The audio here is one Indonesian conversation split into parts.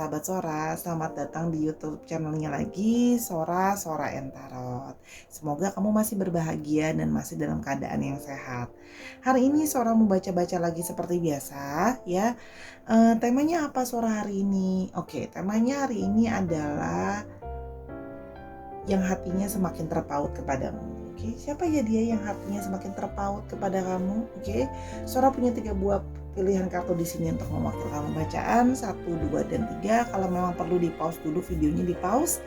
sahabat Sora, selamat datang di YouTube channelnya lagi, Sora and Tarot. Semoga kamu masih berbahagia dan masih dalam keadaan yang sehat. Hari ini Sora mau baca-baca lagi seperti biasa ya. Temanya apa Sora hari ini? Oke, temanya hari ini adalah yang hatinya semakin terpaut kepadamu. Oke, siapa ya dia yang hatinya semakin terpaut kepada kamu? Oke, Sora punya 3 buah pilihan kartu di sini untuk mewakilkan bacaan 1, 2, dan 3. Kalau memang perlu di pause dulu videonya, di pause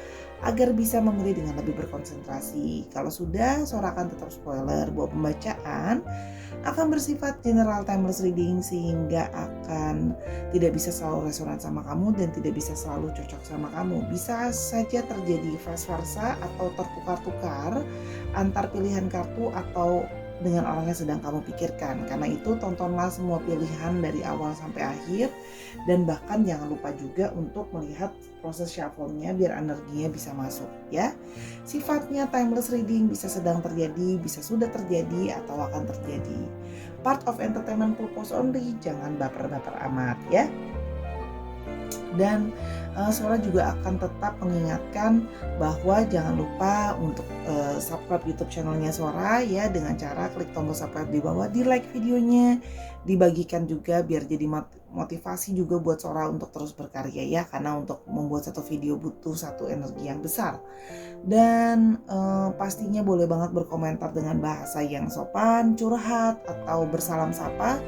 agar bisa memilih dengan lebih berkonsentrasi. Kalau sudah, Sora akan tetap spoiler bahwa pembacaan akan bersifat general timeless reading sehingga akan tidak bisa selalu resonan sama kamu dan tidak bisa selalu cocok sama kamu. Bisa saja terjadi vice versa atau tertukar-tukar antar pilihan kartu atau dengan orang yang sedang kamu pikirkan. Karena itu tontonlah semua pilihan dari awal sampai akhir dan bahkan jangan lupa juga untuk melihat proses shuffle-nya biar energinya bisa masuk ya. Sifatnya timeless reading, bisa sedang terjadi, bisa sudah terjadi atau akan terjadi. Part of entertainment purpose only, jangan baper-baper amat ya. Dan Sora juga akan tetap mengingatkan bahwa jangan lupa untuk subscribe YouTube channelnya Sora ya, dengan cara klik tombol subscribe di bawah, di like videonya, dibagikan juga biar jadi motivasi juga buat Sora untuk terus berkarya ya, karena untuk membuat satu video butuh satu energi yang besar. Dan pastinya boleh banget berkomentar dengan bahasa yang sopan, curhat atau bersalam sapa,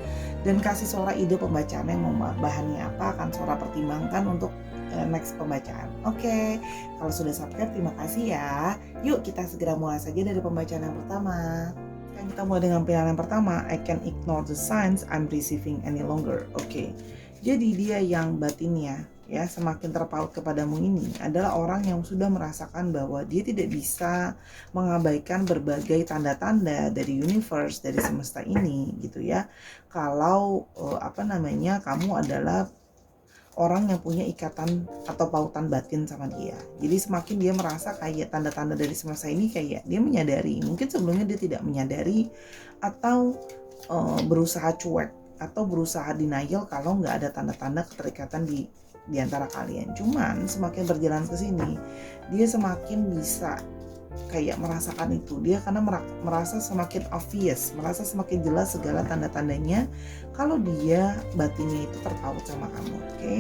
dan kasih Sora ide pembacaan yang mau bahannya apa, akan Sora pertimbangkan untuk next pembacaan. Oke, kalau sudah subscribe terima kasih ya. Yuk kita segera mulai saja dari pembacaan yang pertama. Kan kita mulai dengan pilihan yang pertama, I can ignore the signs I'm receiving any longer. Oke, jadi dia yang batinnya ya semakin terpaut kepadamu ini adalah orang yang sudah merasakan bahwa dia tidak bisa mengabaikan berbagai tanda-tanda dari universe, dari semesta ini gitu ya. Kalau kamu adalah orang yang punya ikatan atau pautan batin sama dia. Jadi semakin dia merasa kayak tanda-tanda dari semesta ini, kayak dia menyadari, mungkin sebelumnya dia tidak menyadari atau berusaha cuek atau berusaha denial kalau nggak ada tanda-tanda keterikatan di antara kalian. Cuman semakin berjalan ke sini, dia semakin bisa kayak merasakan itu. Dia karena merasa semakin obvious, merasa semakin jelas segala tanda-tandanya kalau dia batinnya itu terpaut sama kamu. Oke?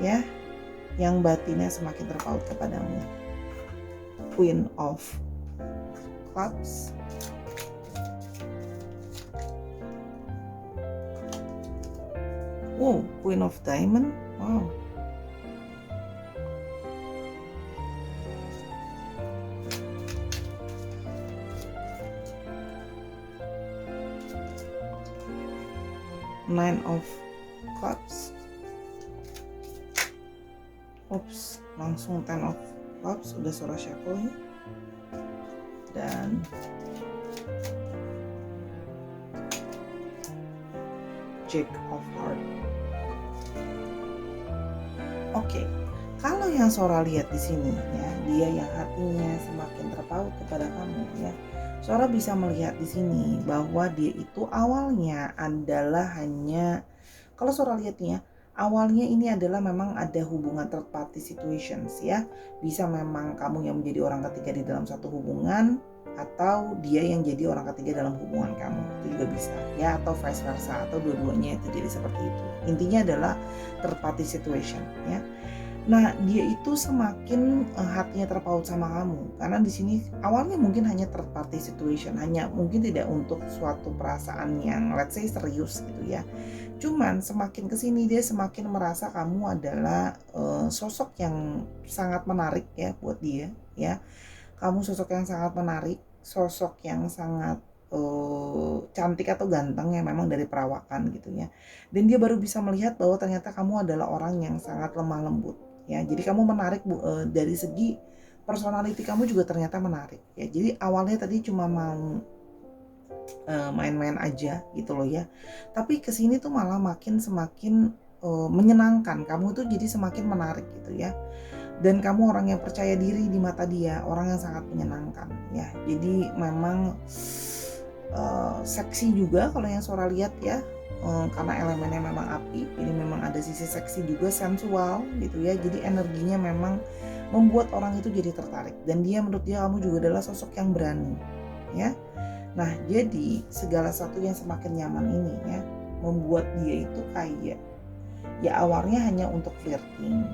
Ya, yang batinnya semakin terpaut kepadamu. Queen of Cups, wow, Queen of Diamond, wow. Nine of Cups. Oops, langsung Ten of Cups, udah Sora shuffle ya. Dan Jack of Heart. Oke, kalau yang Sora lihat di sini ya, dia yang hatinya semakin terpaut kepada kamu ya. Sora bisa melihat di sini bahwa dia itu awalnya adalah hanya, kalau Sora lihatnya, awalnya ini adalah memang ada hubungan third party situations ya. Bisa memang kamu yang menjadi orang ketiga di dalam satu hubungan, atau dia yang jadi orang ketiga dalam hubungan kamu, itu juga bisa ya, atau vice versa, atau dua-duanya itu jadi seperti itu. Intinya adalah third party situation ya. Nah, dia itu semakin hatinya terpaut sama kamu karena di sini awalnya mungkin hanya third party situation, hanya mungkin tidak untuk suatu perasaan yang let's say serius gitu ya. Cuman semakin kesini dia semakin merasa kamu adalah sosok yang sangat menarik ya buat dia ya. Kamu sosok yang sangat menarik, sosok yang sangat cantik atau ganteng yang memang dari perawakan gitu ya. Dan dia baru bisa melihat bahwa ternyata kamu adalah orang yang sangat lemah lembut ya. Jadi kamu menarik dari segi personality, kamu juga ternyata menarik ya. Jadi awalnya tadi cuma mau main-main aja gitu loh ya, tapi kesini tuh malah semakin menyenangkan. Kamu tuh jadi semakin menarik gitu ya, dan kamu orang yang percaya diri di mata dia, orang yang sangat menyenangkan ya. Jadi memang seksi juga kalau yang Sora lihat ya. karena elemennya memang api, ini memang ada sisi seksi juga, sensual gitu ya. Jadi energinya memang membuat orang itu jadi tertarik, dan menurut dia kamu juga adalah sosok yang berani ya. Nah, jadi segala sesuatu yang semakin nyaman ini ya membuat dia itu kayak ya awalnya hanya untuk flirting,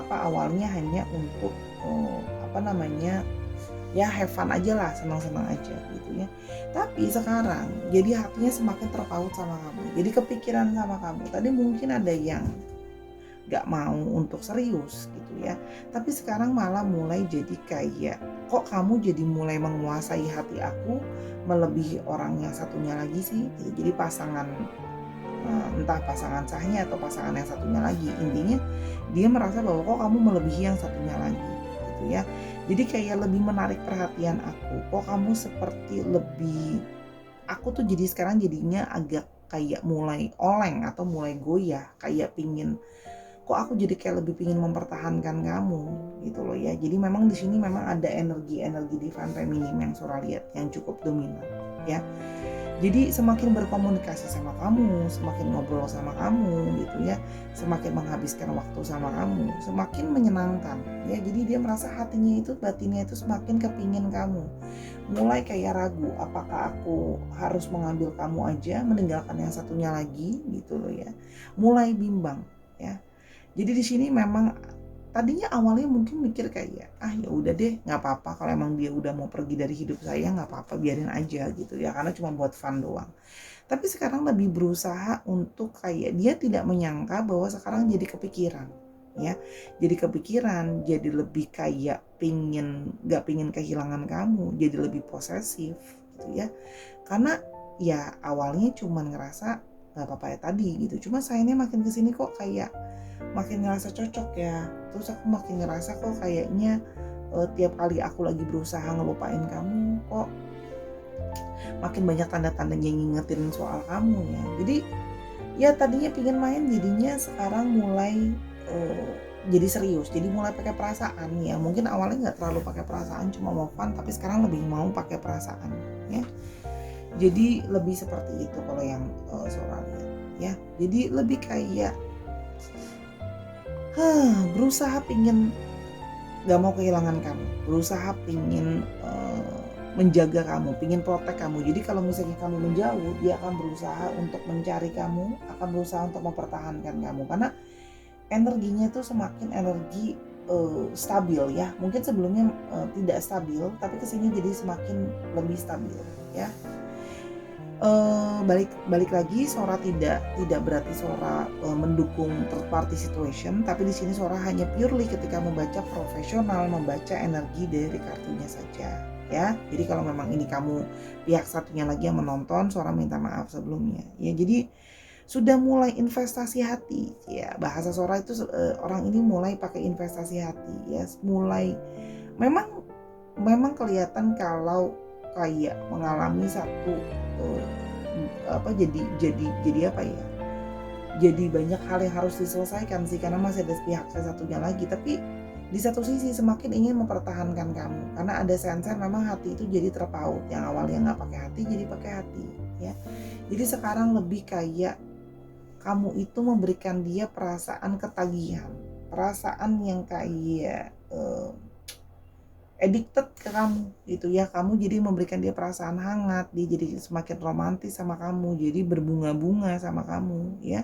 awalnya hanya untuk ya have fun aja lah, senang-senang aja gitu ya. Tapi sekarang jadi hatinya semakin terpaut sama kamu, jadi kepikiran sama kamu. Tadi mungkin ada yang gak mau untuk serius gitu ya, tapi sekarang malah mulai jadi kayak, kok kamu jadi mulai menguasai hati aku melebihi orang yang satunya lagi sih gitu. Jadi pasangan, entah pasangan sahnya atau pasangan yang satunya lagi, intinya dia merasa bahwa kok kamu melebihi yang satunya lagi gitu ya. Jadi kayak lebih menarik perhatian aku, kok kamu seperti lebih, aku tuh jadi sekarang jadinya agak kayak mulai oleng atau mulai goyah, kayak pingin, kok aku jadi kayak lebih pingin mempertahankan kamu gitu loh ya. Jadi memang di sini memang ada energi divine feminine yang Sora lihat yang cukup dominan ya. Jadi semakin berkomunikasi sama kamu, semakin ngobrol sama kamu gitu ya, semakin menghabiskan waktu sama kamu, semakin menyenangkan ya. Jadi dia merasa hatinya itu, batinnya itu semakin kepingin kamu. Mulai kayak ragu, apakah aku harus mengambil kamu aja, meninggalkan yang satunya lagi gitu loh ya. Mulai bimbang ya. Jadi di sini memang tadinya awalnya mungkin mikir kayak, ya udah deh, nggak apa-apa kalau emang dia udah mau pergi dari hidup saya, nggak apa-apa, biarin aja gitu ya, karena cuma buat fun doang. Tapi sekarang lebih berusaha untuk kayak dia tidak menyangka bahwa sekarang jadi kepikiran ya, jadi kepikiran, jadi lebih kayak nggak pingin kehilangan kamu, jadi lebih posesif gitu ya. Karena ya awalnya cuman ngerasa nggak apa-apa ya tadi gitu, cuma sayangnya makin kesini kok kayak makin ngerasa cocok ya. Terus aku makin ngerasa kok kayaknya tiap kali aku lagi berusaha ngelupain kamu, kok makin banyak tanda-tandanya ngingetin soal kamu ya. Jadi ya tadinya pingin main, jadinya sekarang mulai jadi serius, jadi mulai pakai perasaan ya. Mungkin awalnya nggak terlalu pakai perasaan, cuma mau fun, tapi sekarang lebih mau pakai perasaan ya. Jadi lebih seperti itu kalau yang Sora lihat ya. Jadi lebih kayak berusaha pingin gak mau kehilangan kamu, berusaha pingin menjaga kamu, pingin protek kamu. Jadi kalau misalnya kamu menjauh, dia akan berusaha untuk mencari kamu, akan berusaha untuk mempertahankan kamu, karena energinya itu semakin energi stabil ya. Mungkin sebelumnya tidak stabil, tapi kesini jadi semakin lebih stabil ya. Balik lagi, Sora tidak berarti Sora mendukung third party situation, tapi di sini Sora hanya purely ketika membaca profesional, membaca energi dari kartunya saja ya. Jadi kalau memang ini kamu pihak satunya lagi yang menonton, Sora minta maaf sebelumnya ya. Jadi sudah mulai investasi hati ya, bahasa Sora itu orang ini mulai pakai investasi hati ya, mulai memang kelihatan kalau kayak mengalami satu jadi apa ya, jadi banyak hal yang harus diselesaikan sih, karena masih ada pihak satunya lagi. Tapi di satu sisi semakin ingin mempertahankan kamu, karena ada sense memang hati itu jadi terpaut, yang awalnya nggak pakai hati jadi pakai hati ya. Jadi sekarang lebih kayak kamu itu memberikan dia perasaan ketagihan, perasaan yang kayak addicted ke kamu gitu ya. Kamu jadi memberikan dia perasaan hangat, dia jadi semakin romantis sama kamu, jadi berbunga-bunga sama kamu ya.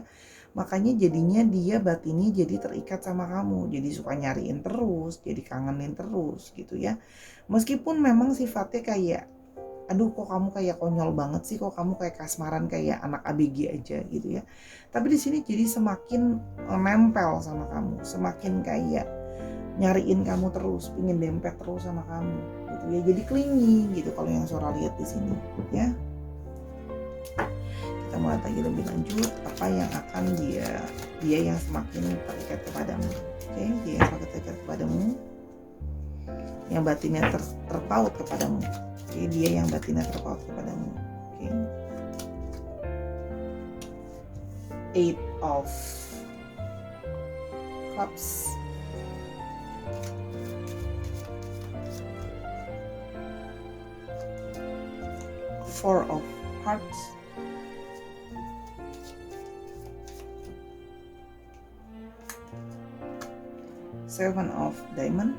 Makanya jadinya dia batinnya jadi terikat sama kamu, jadi suka nyariin terus, jadi kangenin terus gitu ya. Meskipun memang sifatnya kayak, aduh kok kamu kayak konyol banget sih, kok kamu kayak kasmaran kayak anak ABG aja gitu ya. Tapi di sini jadi semakin nempel sama kamu, semakin kayak nyariin kamu terus, pingin dempet terus sama kamu gitu ya. Jadi clingy gitu kalau yang Sora lihat di sini ya. Kita mulai lagi lebih lanjut, apa yang akan dia yang semakin terikat kepadamu. Oke, dia yang semakin terikat kepadamu, yang batinnya terpaut kepadamu. Oke, dia yang batinnya terpaut kepadamu. Oke. 8 of Cups, 4 of Hearts, Seven of Diamond,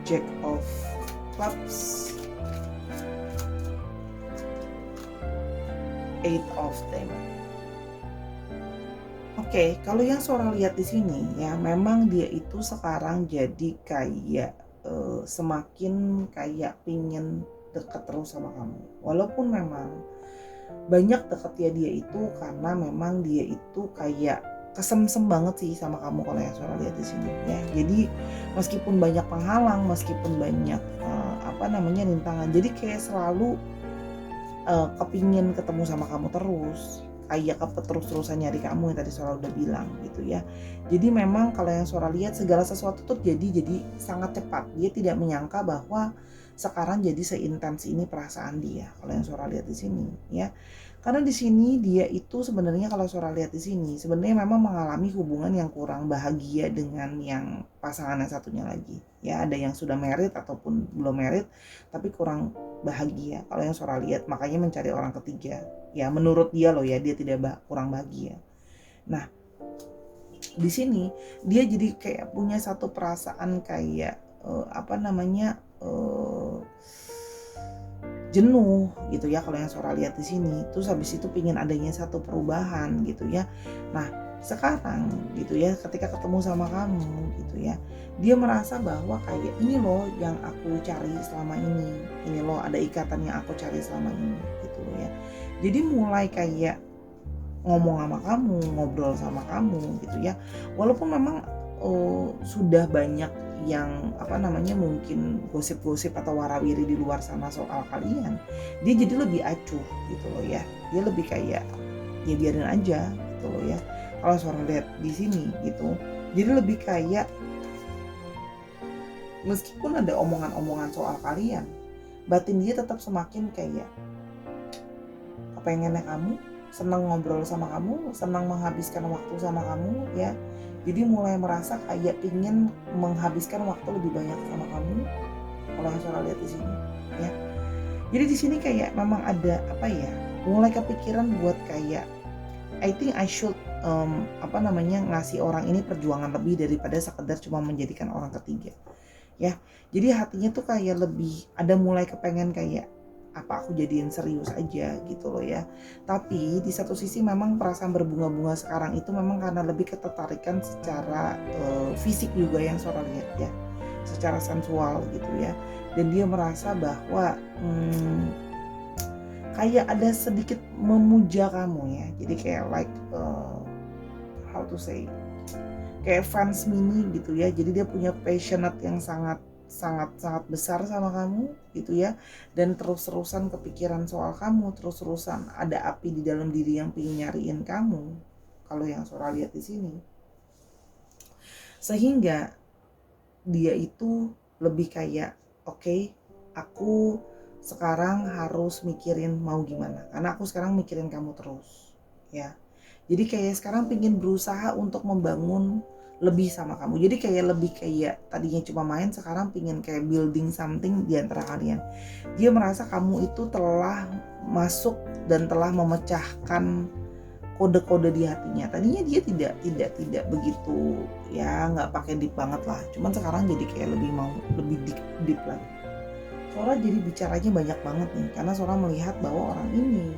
Jack of Clubs, Eight of Diamond. Oke, kalau yang Sora lihat di sini ya, memang dia itu sekarang jadi kayak semakin kayak pingin deket terus sama kamu. Walaupun memang banyak deketnya dia itu karena memang dia itu kayak kesemsem banget sih sama kamu kalau yang Sora lihat di sini ya. Jadi meskipun banyak penghalang, meskipun banyak rintangan, jadi kayak selalu kepingin ketemu sama kamu terus, kayak terus-terusan nyari kamu yang tadi Sora udah bilang gitu ya. Jadi memang kalau yang Sora lihat segala sesuatu tuh jadi sangat cepat. Dia tidak menyangka bahwa sekarang jadi seintens ini perasaan dia. Kalau yang Sora lihat di sini ya. Karena di sini dia itu sebenarnya kalau Sora lihat di sini sebenarnya memang mengalami hubungan yang kurang bahagia dengan yang pasangan yang satunya lagi. Ya, ada yang sudah married ataupun belum married tapi kurang bahagia. Kalau yang Sora lihat makanya mencari orang ketiga. Ya menurut dia loh ya, dia tidak kurang bahagia. Nah, di sini dia jadi kayak punya satu perasaan kayak jenuh gitu ya kalau yang Sora lihat di sini. Terus habis itu pingin adanya satu perubahan gitu ya. Nah, sekarang gitu ya ketika ketemu sama kamu gitu ya, dia merasa bahwa kayak ini loh yang aku cari selama ini loh ada ikatan yang aku cari selama ini gitu loh ya. Jadi mulai kayak ngomong sama kamu, ngobrol sama kamu gitu ya. Walaupun memang sudah banyak yang mungkin gosip-gosip atau warawiri di luar sana soal kalian, dia jadi lebih acuh gitu loh ya. Dia lebih kayak ya biarin aja gitu loh ya. Kalau Sora lihat di sini gitu, jadi lebih kayak meskipun ada omongan-omongan soal kalian, batin dia tetap semakin kayak kepengennya kamu, senang ngobrol sama kamu, senang menghabiskan waktu sama kamu ya. Jadi mulai merasa kayak pingin menghabiskan waktu lebih banyak sama kamu. Kalau yang Sora lihat di sini ya. Jadi di sini kayak memang ada mulai kepikiran buat kayak I think I should ngasih orang ini perjuangan lebih daripada sekedar cuma menjadikan orang ketiga. Ya. Jadi hatinya tuh kayak lebih ada mulai kepengen kayak apa aku jadiin serius aja gitu loh ya. Tapi di satu sisi memang perasaan berbunga-bunga sekarang itu memang karena lebih ketertarikan secara fisik juga yang Sora lihat ya, secara sensual gitu ya. Dan dia merasa bahwa kayak ada sedikit memuja kamu ya. Jadi kayak how to say, kayak fans mini gitu ya. Jadi dia punya passionate yang sangat besar sama kamu gitu ya, dan terus-terusan kepikiran soal kamu, terus-terusan ada api di dalam diri yang pengen nyariin kamu kalau yang Sora lihat di sini. Sehingga dia itu lebih kayak oke, aku sekarang harus mikirin mau gimana, karena aku sekarang mikirin kamu terus ya. Jadi kayak sekarang pengen berusaha untuk membangun lebih sama kamu. Jadi kayak lebih kayak tadinya cuma main, sekarang pengen kayak building something di antara kalian. Dia merasa kamu itu telah masuk dan telah memecahkan kode-kode di hatinya. Tadinya dia tidak begitu ya, nggak pakai deep banget lah. Cuman sekarang jadi kayak lebih deep lagi. Sora jadi bicaranya banyak banget nih, karena Sora melihat bahwa orang ini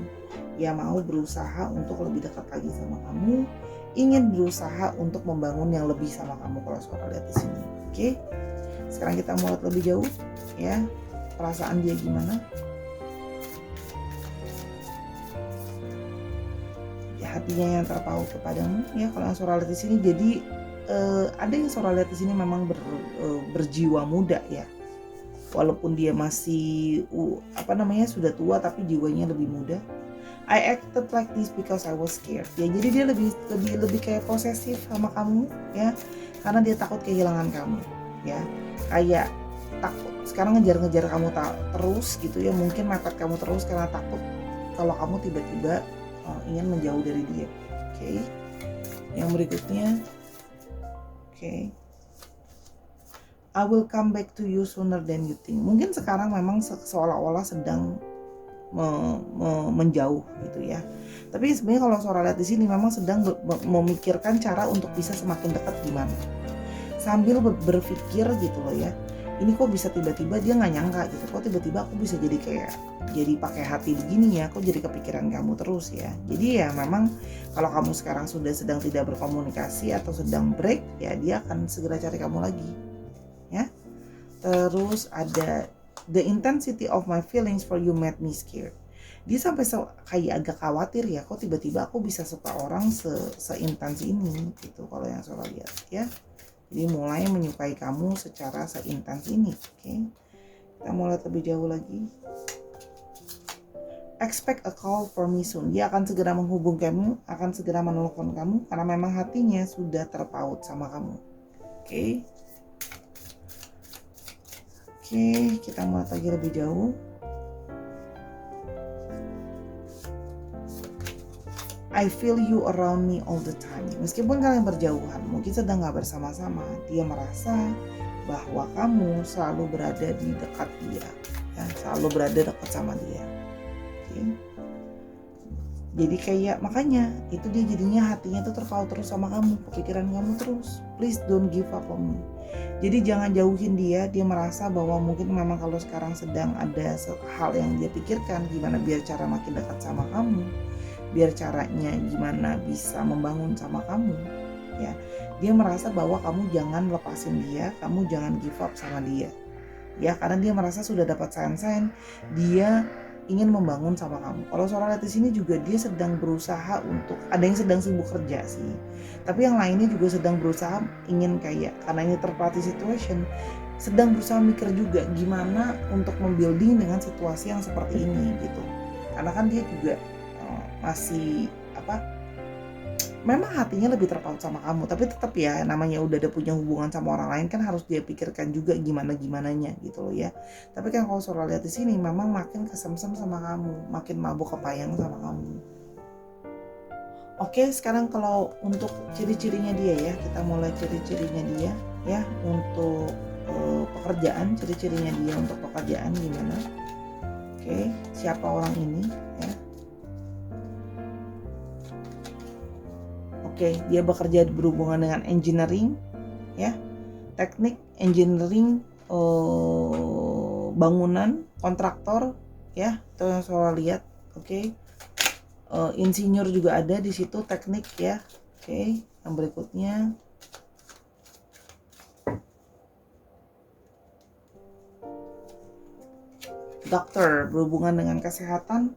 ya mau berusaha untuk lebih dekat lagi sama kamu, ingin berusaha untuk membangun yang lebih sama kamu kalau Sora lihat di sini. Oke. Sekarang kita mau lihat lebih jauh ya, perasaan dia gimana? Ya, hatinya yang terpaut kepadamu ya kalau yang Sora lihat di sini. Jadi ada yang Sora lihat di sini memang berjiwa muda ya. Walaupun dia masih sudah tua tapi jiwanya lebih muda. I acted like this because I was scared. Ya, jadi dia lebih kayak posesif sama kamu ya, karena dia takut kehilangan kamu ya. Kayak takut sekarang ngejar-ngejar kamu terus gitu ya, mungkin mepet kamu terus karena takut kalau kamu tiba-tiba ingin menjauh dari dia. Oke. Yang berikutnya. Oke. I will come back to you sooner than you think. Mungkin sekarang memang seolah-olah sedang menjauh gitu ya. Tapi sebenarnya kalau Sora lihat di sini memang sedang memikirkan cara untuk bisa semakin dekat gimana. Sambil berpikir gitu loh ya. Ini kok bisa tiba-tiba dia nggak nyangka gitu. Kok tiba-tiba aku bisa jadi pakai hati begini ya. Kok jadi kepikiran kamu terus ya. Jadi ya memang kalau kamu sekarang sudah sedang tidak berkomunikasi atau sedang break ya, dia akan segera cari kamu lagi. Ya. Terus ada the intensity of my feelings for you made me scared. Dia sampai kayak agak khawatir ya, kok tiba-tiba aku bisa suka orang seintens ini gitu kalau yang Sora lihat ya. Jadi mulai menyukai kamu secara seintens ini, oke? Kita mau lihat lebih jauh lagi. Expect a call from me soon. Dia akan segera menghubung kamu, akan segera menelpon kamu karena memang hatinya sudah terpaut sama kamu, oke? Oke, kita mau lihat lagi lebih jauh. I feel you around me all the time. Meskipun kalian berjauhan, mungkin sedang gak bersama-sama, dia merasa bahwa kamu selalu berada di dekat dia, ya, selalu berada dekat sama dia. Okay. Jadi kayak makanya itu dia jadinya hatinya tuh terpaut terus sama kamu, kepikiran kamu terus. Please don't give up on me. Jadi jangan jauhin dia. Dia merasa bahwa mungkin memang kalau sekarang sedang ada hal yang dia pikirkan, gimana biar cara makin dekat sama kamu, biar caranya gimana bisa membangun sama kamu ya. Dia merasa bahwa kamu jangan lepasin dia, kamu jangan give up sama dia ya, karena dia merasa sudah dapat sign-sign dia ingin membangun sama kamu. Kalau Sora lihat di sini juga dia sedang berusaha untuk, ada yang sedang sibuk kerja sih, tapi yang lainnya juga sedang berusaha ingin kayak, karena ini third party situation, sedang berusaha mikir juga gimana untuk membuilding dengan situasi yang seperti ini gitu. Karena kan dia juga masih memang hatinya lebih terpaut sama kamu, tapi tetap ya namanya udah ada punya hubungan sama orang lain kan harus dia pikirkan juga gimananya gitu loh ya. Tapi kan kalau Sora lihat di sini memang makin kesemsem sama kamu, makin mabuk kepayang sama kamu. Oke, sekarang kalau untuk ciri-cirinya dia ya, kita mulai ciri-cirinya dia ya untuk pekerjaan, ciri-cirinya dia untuk pekerjaan gimana. Oke, siapa orang ini ya. Oke, dia bekerja berhubungan dengan engineering, ya, teknik, engineering, bangunan, kontraktor, ya, itu yang Sora lihat. Oke, insinyur juga ada di situ, teknik, ya. Oke, yang berikutnya, dokter berhubungan dengan kesehatan,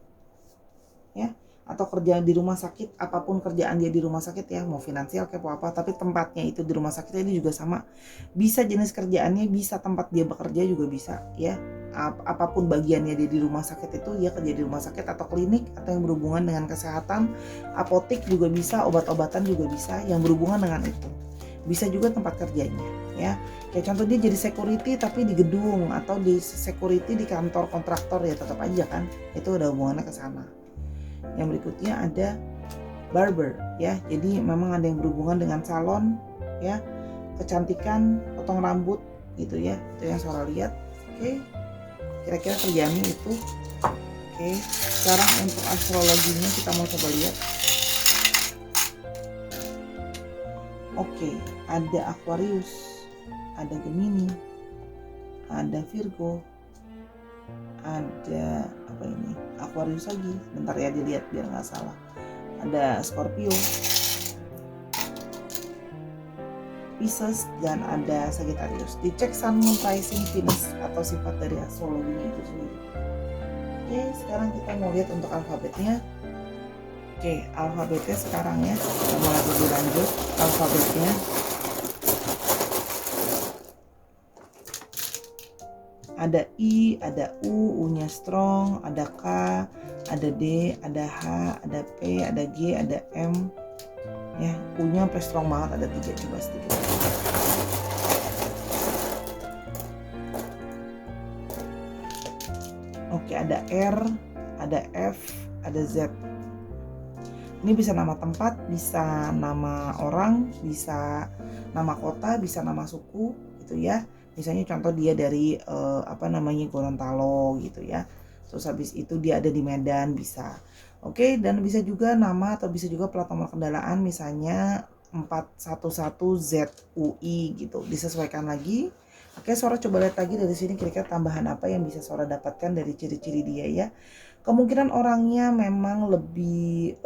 ya. Atau kerja di rumah sakit, apapun kerjaan dia di rumah sakit ya, mau finansial kayak apa, tapi tempatnya itu di rumah sakit ini juga sama. Bisa jenis kerjaannya, bisa tempat dia bekerja juga bisa ya. Apapun bagiannya dia di rumah sakit itu, dia kerja di rumah sakit atau klinik atau yang berhubungan dengan kesehatan, apotek juga bisa, obat-obatan juga bisa yang berhubungan dengan itu. Bisa juga tempat kerjanya ya. Kayak contoh dia jadi security tapi di gedung, atau di security di kantor kontraktor ya, tetap aja kan itu udah hubungannya ke sana. Yang berikutnya ada barber ya, jadi memang ada yang berhubungan dengan salon ya, kecantikan, potong rambut gitu ya, itu yang Sora lihat. Oke, kira-kira kerjaannya itu. Oke, sekarang untuk astrologinya kita mau coba lihat. Oke, ada Aquarius, ada Gemini, ada Virgo, ada apa ini, Aquarius lagi, bentar ya dilihat biar nggak salah, ada Scorpio, Pisces, dan ada Sagittarius. Dicek Sun, Moon, Rising, Venus atau sifat dari astrologinya itu sendiri. Oke, sekarang kita mau lihat untuk alfabetnya. Oke, alfabetnya sekarang ya, kita mulai lebih lanjut alfabetnya. Ada I, ada U, U-nya strong, ada K, ada D, ada H, ada P, ada G, ada M. Ya, U-nya sampai strong banget, ada 3, coba sedikit. Oke, ada R, ada F, ada Z. Ini bisa nama tempat, bisa nama orang, bisa nama kota, bisa nama suku gitu ya. Misalnya contoh dia dari Gorontalo gitu ya. Terus habis itu dia ada di Medan bisa. Oke, dan bisa juga nama atau bisa juga plat nomor kendaraan misalnya 411ZUI gitu. Disesuaikan lagi. Oke, Sora coba lihat lagi dari sini kira-kira tambahan apa yang bisa Sora dapatkan dari ciri-ciri dia ya. Kemungkinan orangnya memang lebih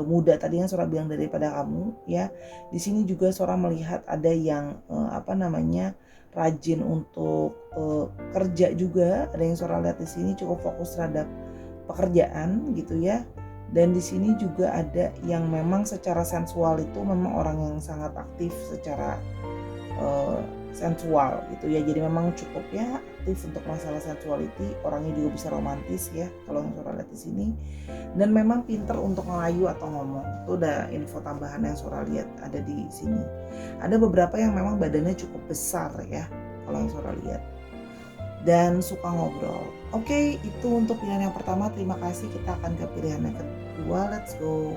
muda tadi yang Sora bilang daripada kamu ya. Di sini juga Sora melihat ada yang rajin untuk kerja juga. Ada yang Sora lihat di sini cukup fokus terhadap pekerjaan gitu ya. Dan di sini juga ada yang memang secara sensual itu memang orang yang sangat aktif secara sensual gitu ya. Jadi memang cukup ya aktif untuk masalah sensuality. Orangnya juga bisa romantis ya kalau yang Sora lihat di sini. Dan memang pinter untuk ngelayu atau ngomong. Itu udah info tambahan yang Sora lihat ada di sini. Ada beberapa yang memang badannya cukup besar ya kalau yang Sora lihat. Dan suka ngobrol. Oke, itu untuk pilihan yang pertama. Terima kasih. Kita akan ke pilihan yang kedua. Let's go.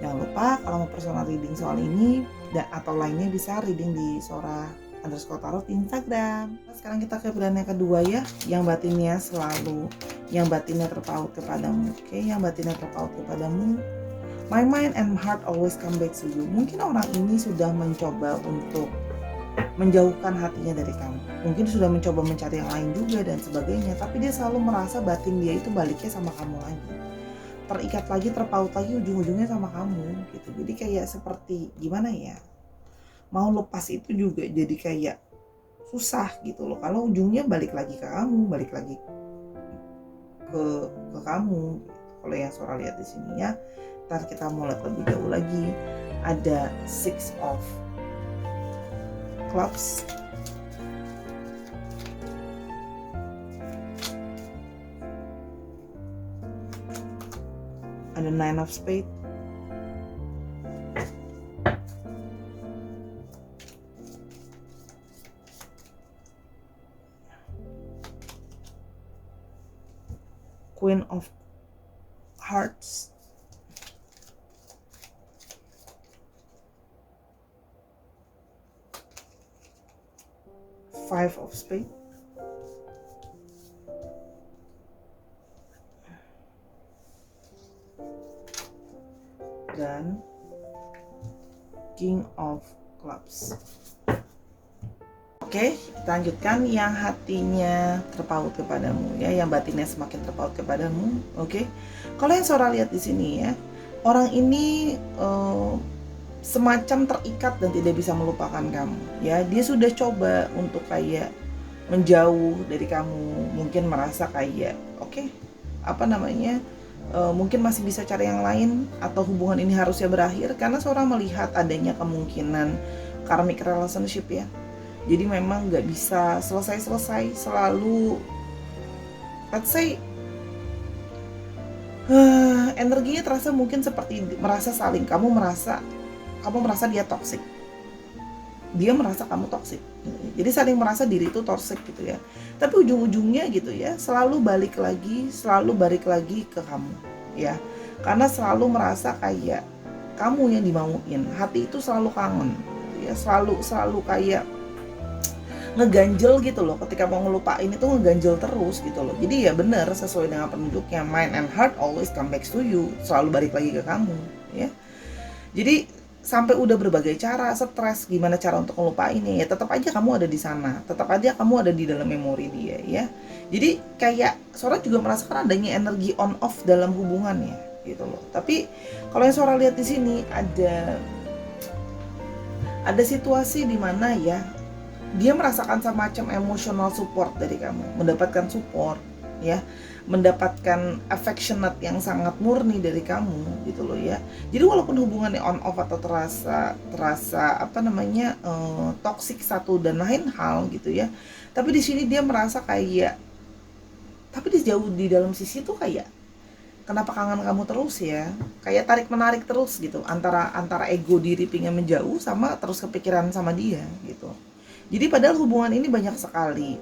Jangan lupa kalau mau personal reading soal ini atau lainnya bisa reading di Sora_Tarot di Instagram. Sekarang kita ke pilihan yang kedua ya, yang batinnya terpaut kepadamu. Oke, yang batinnya terpaut kepadamu. My mind and heart always come back to you. Mungkin orang ini sudah mencoba untuk menjauhkan hatinya dari kamu. Mungkin sudah mencoba mencari yang lain juga dan sebagainya, tapi dia selalu merasa batin dia itu baliknya sama kamu lagi. Terikat lagi, terpaut lagi, ujung-ujungnya sama kamu gitu. Jadi kayak seperti gimana ya? Mau lepas itu juga jadi kayak susah gitu loh. Kalau ujungnya balik lagi ke kamu, balik lagi ke kamu. Kalau yang Sora lihat di sini ya. Ntar kita mau lihat lebih jauh lagi. Ada Six of Clubs, ada Nine of Spades, Queen of Hearts, Five of Spades, dan King of Clubs. Oke, kita lanjutkan yang hatinya terpaut kepadamu ya, yang batinnya semakin terpaut kepadamu. Oke, kalau yang Sora lihat di sini ya, orang ini semacam terikat dan tidak bisa melupakan kamu ya. Dia sudah coba untuk kayak menjauh dari kamu, mungkin merasa kayak mungkin masih bisa cari yang lain atau hubungan ini harusnya berakhir, karena seorang melihat adanya kemungkinan karmic relationship ya. Jadi memang nggak bisa selesai, selalu let's say energinya terasa mungkin seperti merasa saling, kamu merasa dia toxic, dia merasa kamu toxic, jadi saling merasa diri itu toxic gitu ya. Tapi ujung-ujungnya gitu ya, selalu balik lagi ke kamu ya, karena selalu merasa kayak kamu yang dimauin. Hati itu selalu kangen gitu ya, selalu kayak ngeganjel gitu loh, ketika mau ngelupain itu ngeganjel terus gitu loh. Jadi ya benar sesuai dengan penduduknya, mind and heart always come back to you, selalu balik lagi ke kamu ya. Jadi sampai udah berbagai cara, stres, gimana cara untuk ngelupainnya ya, tetap aja kamu ada di sana, tetap aja kamu ada di dalam memori dia ya. Jadi kayak Sora juga merasakan adanya energi on off dalam hubungannya gitu loh. Tapi kalau yang Sora lihat di sini ada situasi di mana ya dia merasakan semacam emotional support dari kamu, mendapatkan support ya, mendapatkan affectionate yang sangat murni dari kamu gitu loh ya. Jadi walaupun hubungannya on off atau terasa toxic satu dan lain hal gitu ya, tapi di sini dia merasa kayak, tapi di dalam sisi tuh kayak kenapa kangen kamu terus ya, kayak tarik menarik terus gitu, antara ego diri pingin menjauh sama terus kepikiran sama dia gitu. Jadi padahal hubungan ini banyak sekali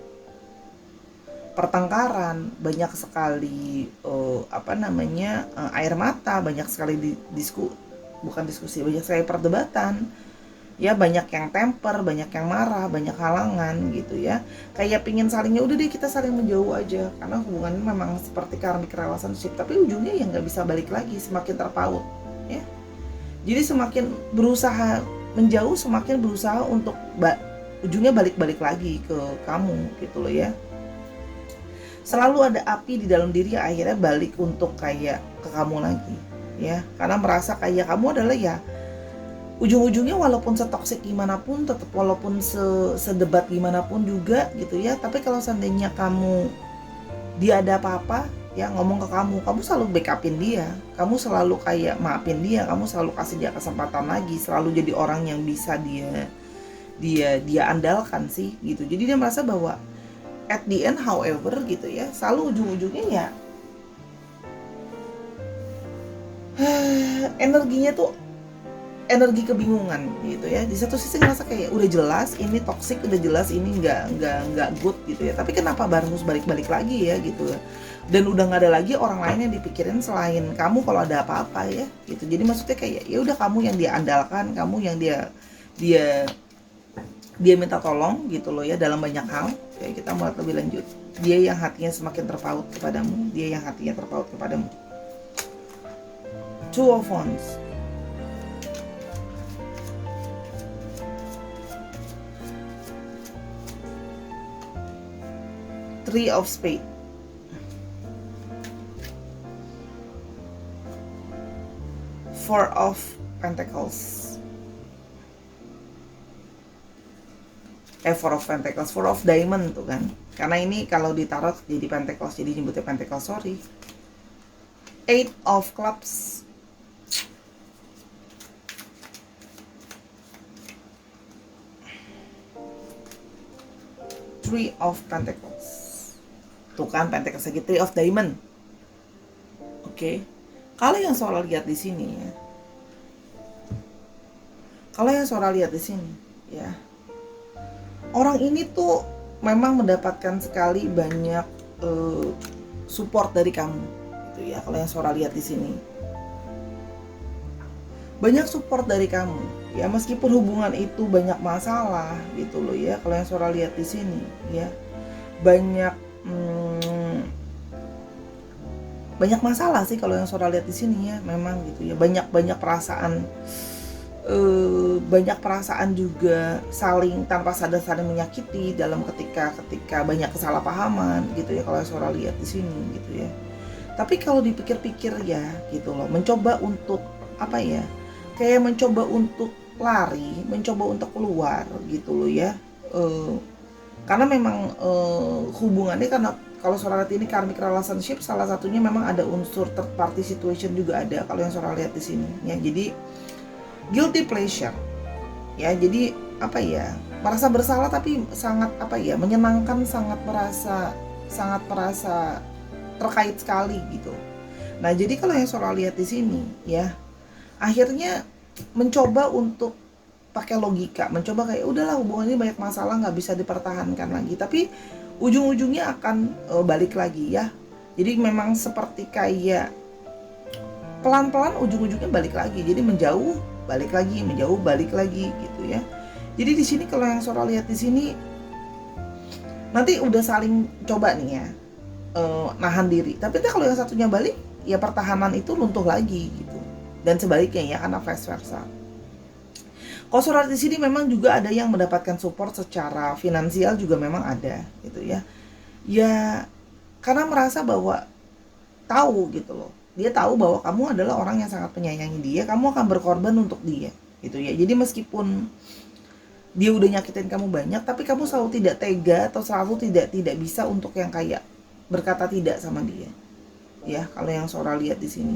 pertengkaran, banyak sekali air mata, banyak sekali banyak sekali perdebatan Ya banyak yang temper, banyak yang marah, banyak halangan gitu ya. Kayak pingin salingnya udah deh kita saling menjauh aja, karena hubungan ini memang seperti karmic relationship, tapi ujungnya ya nggak bisa balik lagi, semakin terpaut ya. Jadi semakin berusaha menjauh, semakin berusaha untuk ujungnya balik-balik lagi ke kamu gitu loh ya. Selalu ada api di dalam diri, akhirnya balik untuk kayak ke kamu lagi ya, karena merasa kayak kamu adalah ya ujung-ujungnya walaupun setoksik gimana pun, tetap walaupun sedebat gimana pun juga gitu ya, tapi kalau seandainya dia ada apa-apa ya ngomong ke kamu selalu backupin dia, kamu selalu kayak maafin dia, kamu selalu kasih dia kesempatan lagi, selalu jadi orang yang bisa dia andalkan sih gitu. Jadi dia merasa bahwa at the end however gitu ya, selalu ujung-ujungnya ya energinya tuh energi kebingungan gitu ya. Di satu sisi ngerasa kayak udah jelas ini toxic, udah jelas ini nggak good gitu ya, tapi kenapa harus balik-balik lagi ya gitu, dan udah nggak ada lagi orang lain yang dipikirin selain kamu kalau ada apa-apa ya gitu. Jadi maksudnya kayak ya udah kamu yang dia andalkan, kamu yang dia minta tolong gitu loh ya dalam banyak hal. Kayak kita mulai lebih lanjut, dia yang hatinya semakin terpaut kepadamu, dia yang hatinya terpaut kepadamu. Two of Wands, Three of Spades, Four of Pentacles, Four of Pentacles, Four of Diamond tuh kan, karena ini kalau ditarot jadi Pentacles, jadi nyebutnya Pentacles, sorry. Eight of Clubs, Three of Pentacles, tuh kan Pentacles lagi, Three of Diamond. Oke. Kalau yang Sora lihat di sini ya, orang ini tuh memang mendapatkan sekali banyak support dari kamu gitu ya. Kalau yang Sora lihat di sini banyak support dari kamu ya, meskipun hubungan itu banyak masalah gitu loh ya. Kalau yang Sora lihat di sini ya, banyak masalah sih kalau yang Sora lihat di sini ya, memang gitu ya. Banyak perasaan juga saling tanpa sadar saling menyakiti dalam ketika banyak kesalahpahaman gitu ya, kalau Sora lihat di sini gitu ya. Tapi kalau dipikir-pikir ya gitu loh, mencoba untuk apa ya, kayak mencoba untuk lari, mencoba untuk keluar gitu loh ya, karena memang hubungannya, karena kalau Sora lihat ini karmic relationship, salah satunya memang ada unsur third party situation juga ada kalau yang Sora lihat di sini ya. Jadi guilty pleasure ya, jadi apa ya, merasa bersalah tapi sangat apa ya, menyenangkan, sangat merasa terkait sekali gitu. Nah jadi kalau yang Sora lihat di sini ya, akhirnya mencoba untuk pakai logika, mencoba kayak udahlah hubungan ini banyak masalah, nggak bisa dipertahankan lagi, tapi ujung-ujungnya akan balik lagi ya. Jadi memang seperti kayak pelan-pelan ujung-ujungnya balik lagi, jadi menjauh balik lagi, menjauh balik lagi gitu ya. Jadi di sini kalau yang Sora lihat di sini, nanti udah saling coba nih ya, nahan diri, tapi kalau yang satunya balik ya pertahanan itu runtuh lagi gitu, dan sebaliknya ya, karena vice versa. Kalau Sora di sini memang juga ada yang mendapatkan support secara finansial juga memang ada gitu ya. Ya karena merasa bahwa tahu gitu loh, dia tahu bahwa kamu adalah orang yang sangat menyayangi dia, kamu akan berkorban untuk dia gitu ya. Jadi meskipun dia udah nyakitin kamu banyak, tapi kamu selalu tidak tega atau selalu tidak bisa untuk yang kayak berkata tidak sama dia ya. Kalau yang Sora lihat di sini,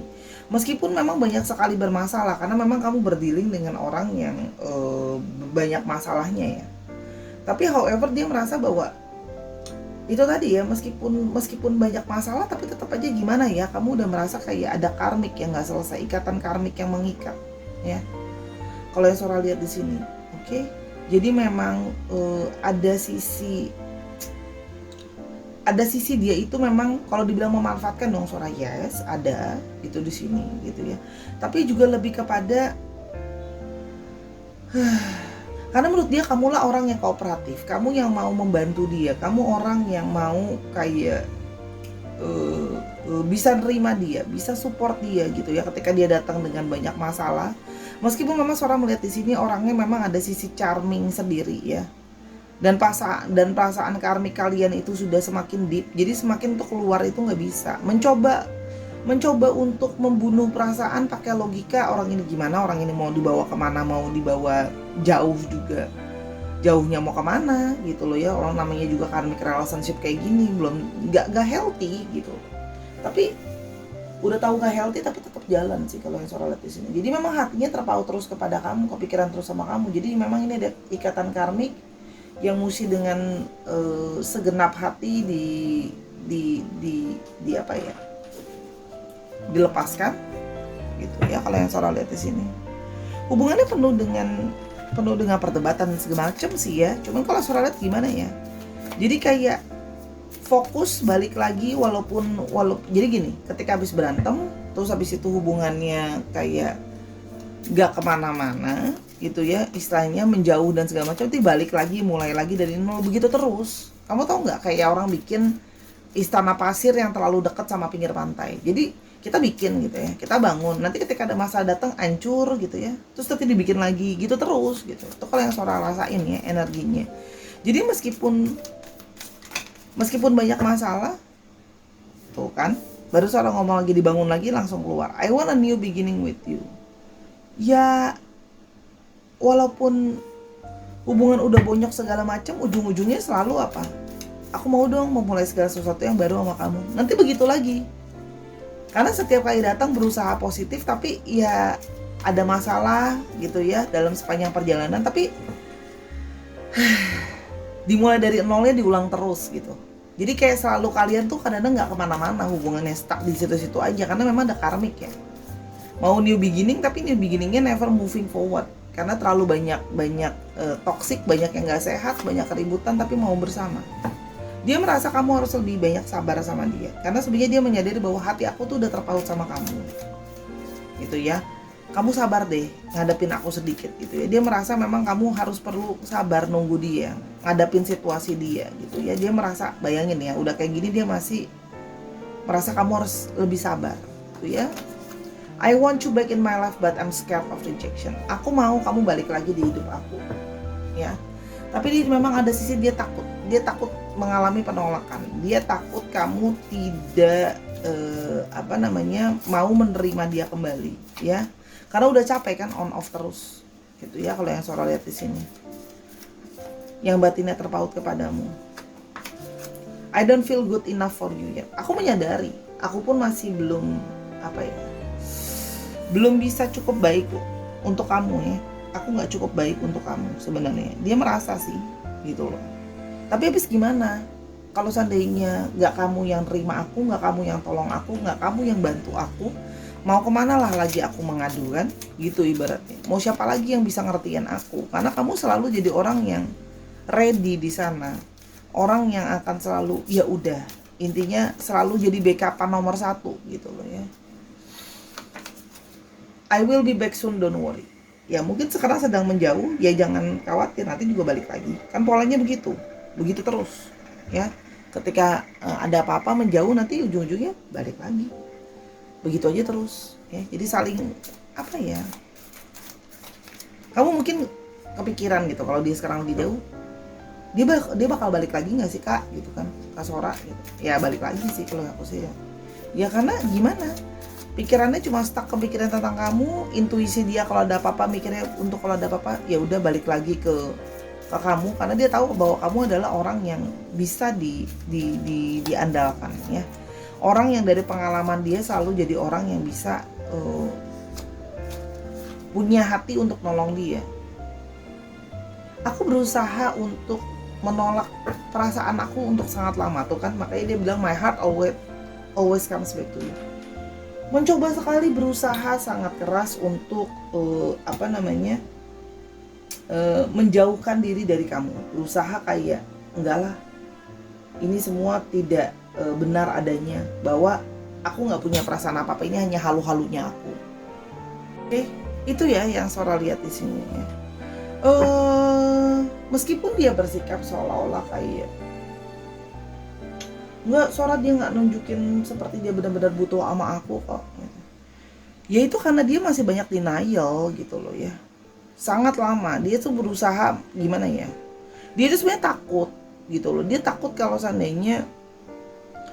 meskipun memang banyak sekali bermasalah, karena memang kamu berdealing dengan orang yang banyak masalahnya ya, tapi however dia merasa bahwa itu tadi ya, meskipun banyak masalah tapi tetap aja gimana ya, kamu udah merasa kayak ada karmik yang nggak selesai, ikatan karmik yang mengikat ya. Kalau yang Sora lihat di sini, oke. Jadi memang ada sisi dia itu memang kalau dibilang memanfaatkan dong Sora, yes ada itu di sini gitu ya. Tapi juga lebih kepada Karena menurut dia kamulah orang yang kooperatif, kamu yang mau membantu dia, kamu orang yang mau kayak bisa nerima dia, bisa support dia gitu ya ketika dia datang dengan banyak masalah. Meskipun memang Sora melihat di sini orangnya memang ada sisi charming sendiri ya. Dan perasaan karmik kalian itu sudah semakin deep, jadi semakin untuk keluar itu nggak bisa. Mencoba untuk membunuh perasaan pakai logika, orang ini gimana, orang ini mau dibawa kemana, mau dibawa jauh juga, jauhnya mau kemana gitu loh ya. Orang namanya juga karmic relationship kayak gini belum nggak healthy gitu. Tapi udah tahu gak healthy tapi tetap jalan sih kalau yang Sora lihat di sini. Jadi memang hatinya terpaut terus kepada kamu, kepikiran terus sama kamu. Jadi memang ini ada ikatan karmik yang mesti dengan segenap hati di apa ya, dilepaskan gitu ya kalau yang Sora lihat di sini. Hubungannya penuh dengan perdebatan segala macam sih ya. Cuman kalau Sora lihat gimana ya, jadi kayak fokus balik lagi walaupun jadi gini, ketika habis berantem terus habis itu hubungannya kayak gak kemana-mana gitu ya, istilahnya menjauh dan segala macam, nanti balik lagi mulai lagi dari nol begitu terus. Kamu tahu nggak, kayak orang bikin istana pasir yang terlalu dekat sama pinggir pantai. Jadi kita bikin gitu ya, kita bangun, nanti ketika ada masalah datang hancur gitu ya, terus nanti dibikin lagi gitu terus gitu. Itu kalau yang Sora rasain ya energinya. Jadi meskipun banyak masalah tuh kan, baru Sora ngomong lagi, dibangun lagi langsung keluar, I want a new beginning with you. Ya walaupun hubungan udah bonyok segala macam, ujung-ujungnya selalu apa? Aku mau dong memulai segala sesuatu yang baru sama kamu. Nanti begitu lagi. Karena setiap kali datang berusaha positif, tapi ya ada masalah gitu ya dalam sepanjang perjalanan. Tapi dimulai dari nolnya diulang terus gitu. Jadi kayak selalu kalian tuh kadang-kadang nggak kemana-mana, hubungannya stuck di situ-situ aja. Karena memang ada karmik ya. Mau new beginning tapi new beginningnya never moving forward, karena terlalu banyak toxic, banyak yang nggak sehat, banyak keributan tapi mau bersama. Dia merasa kamu harus lebih banyak sabar sama dia, karena sebenarnya dia menyadari bahwa hati aku tuh udah terpaut sama kamu gitu ya. Kamu sabar deh ngadepin aku sedikit gitu ya. Dia merasa memang kamu harus perlu sabar nunggu dia, ngadepin situasi dia gitu ya. Dia merasa, bayangin ya, udah kayak gini dia masih merasa kamu harus lebih sabar gitu ya. I want you back in my life but I'm scared of rejection. Aku mau kamu balik lagi di hidup aku ya. Tapi memang ada sisi dia takut mengalami penolakan. Dia takut kamu tidak mau menerima dia kembali ya. Karena udah capek kan on off terus gitu ya kalau yang Sora lihat di sini. Yang batinnya terpaut kepadamu. I don't feel good enough for you yet. Aku menyadari, aku pun masih belum belum bisa cukup baik untuk kamu ya. Aku nggak cukup baik untuk kamu sebenarnya. Dia merasa sih gitu loh. Tapi habis gimana? Kalau seandainya nggak kamu yang terima aku, nggak kamu yang tolong aku, nggak kamu yang bantu aku, mau kemana lah lagi aku mengadu kan? Gitu ibaratnya. Mau siapa lagi yang bisa ngertiin aku? Karena kamu selalu jadi orang yang ready di sana. Orang yang akan selalu ya udah, intinya selalu jadi backupan nomor 1 gitu loh ya. I will be back soon, don't worry. Ya mungkin sekarang sedang menjauh, ya jangan khawatir, nanti juga balik lagi. Kan polanya begitu terus ya. Ketika ada apa-apa menjauh, nanti ujung-ujungnya balik lagi. Begitu aja terus ya. Jadi saling kamu mungkin kepikiran gitu, kalau dia sekarang lagi jauh, dia bakal balik lagi nggak sih kak gitu kan, Kak Sora gitu. Ya balik lagi sih kalau aku sih ya karena gimana, pikirannya cuma stuck kepikiran tentang kamu. Intuisi dia kalau ada apa-apa, mikirnya untuk kalau ada apa-apa ya udah balik lagi ke kamu, karena dia tahu bahwa kamu adalah orang yang bisa diandalkan ya. Orang yang dari pengalaman dia selalu jadi orang yang bisa punya hati untuk nolong dia. Aku berusaha untuk menolak perasaan aku untuk sangat lama tuh kan, makanya dia bilang my heart always comes back to you. Mencoba sekali, berusaha sangat keras untuk menjauhkan diri dari kamu. Berusaha kayak enggak lah, ini semua tidak benar adanya, bahwa aku nggak punya perasaan apa-apa, ini hanya halu-halunya aku. Oke, itu ya yang Sora lihat di sini ya. Meskipun dia bersikap seolah-olah kayak nggak, suara dia nggak nunjukin seperti dia benar-benar butuh sama aku kok. Ya itu karena dia masih banyak denial gitu loh ya. Sangat lama dia tuh berusaha gimana ya. Dia itu sebenarnya takut gitu loh. Dia takut kalau seandainya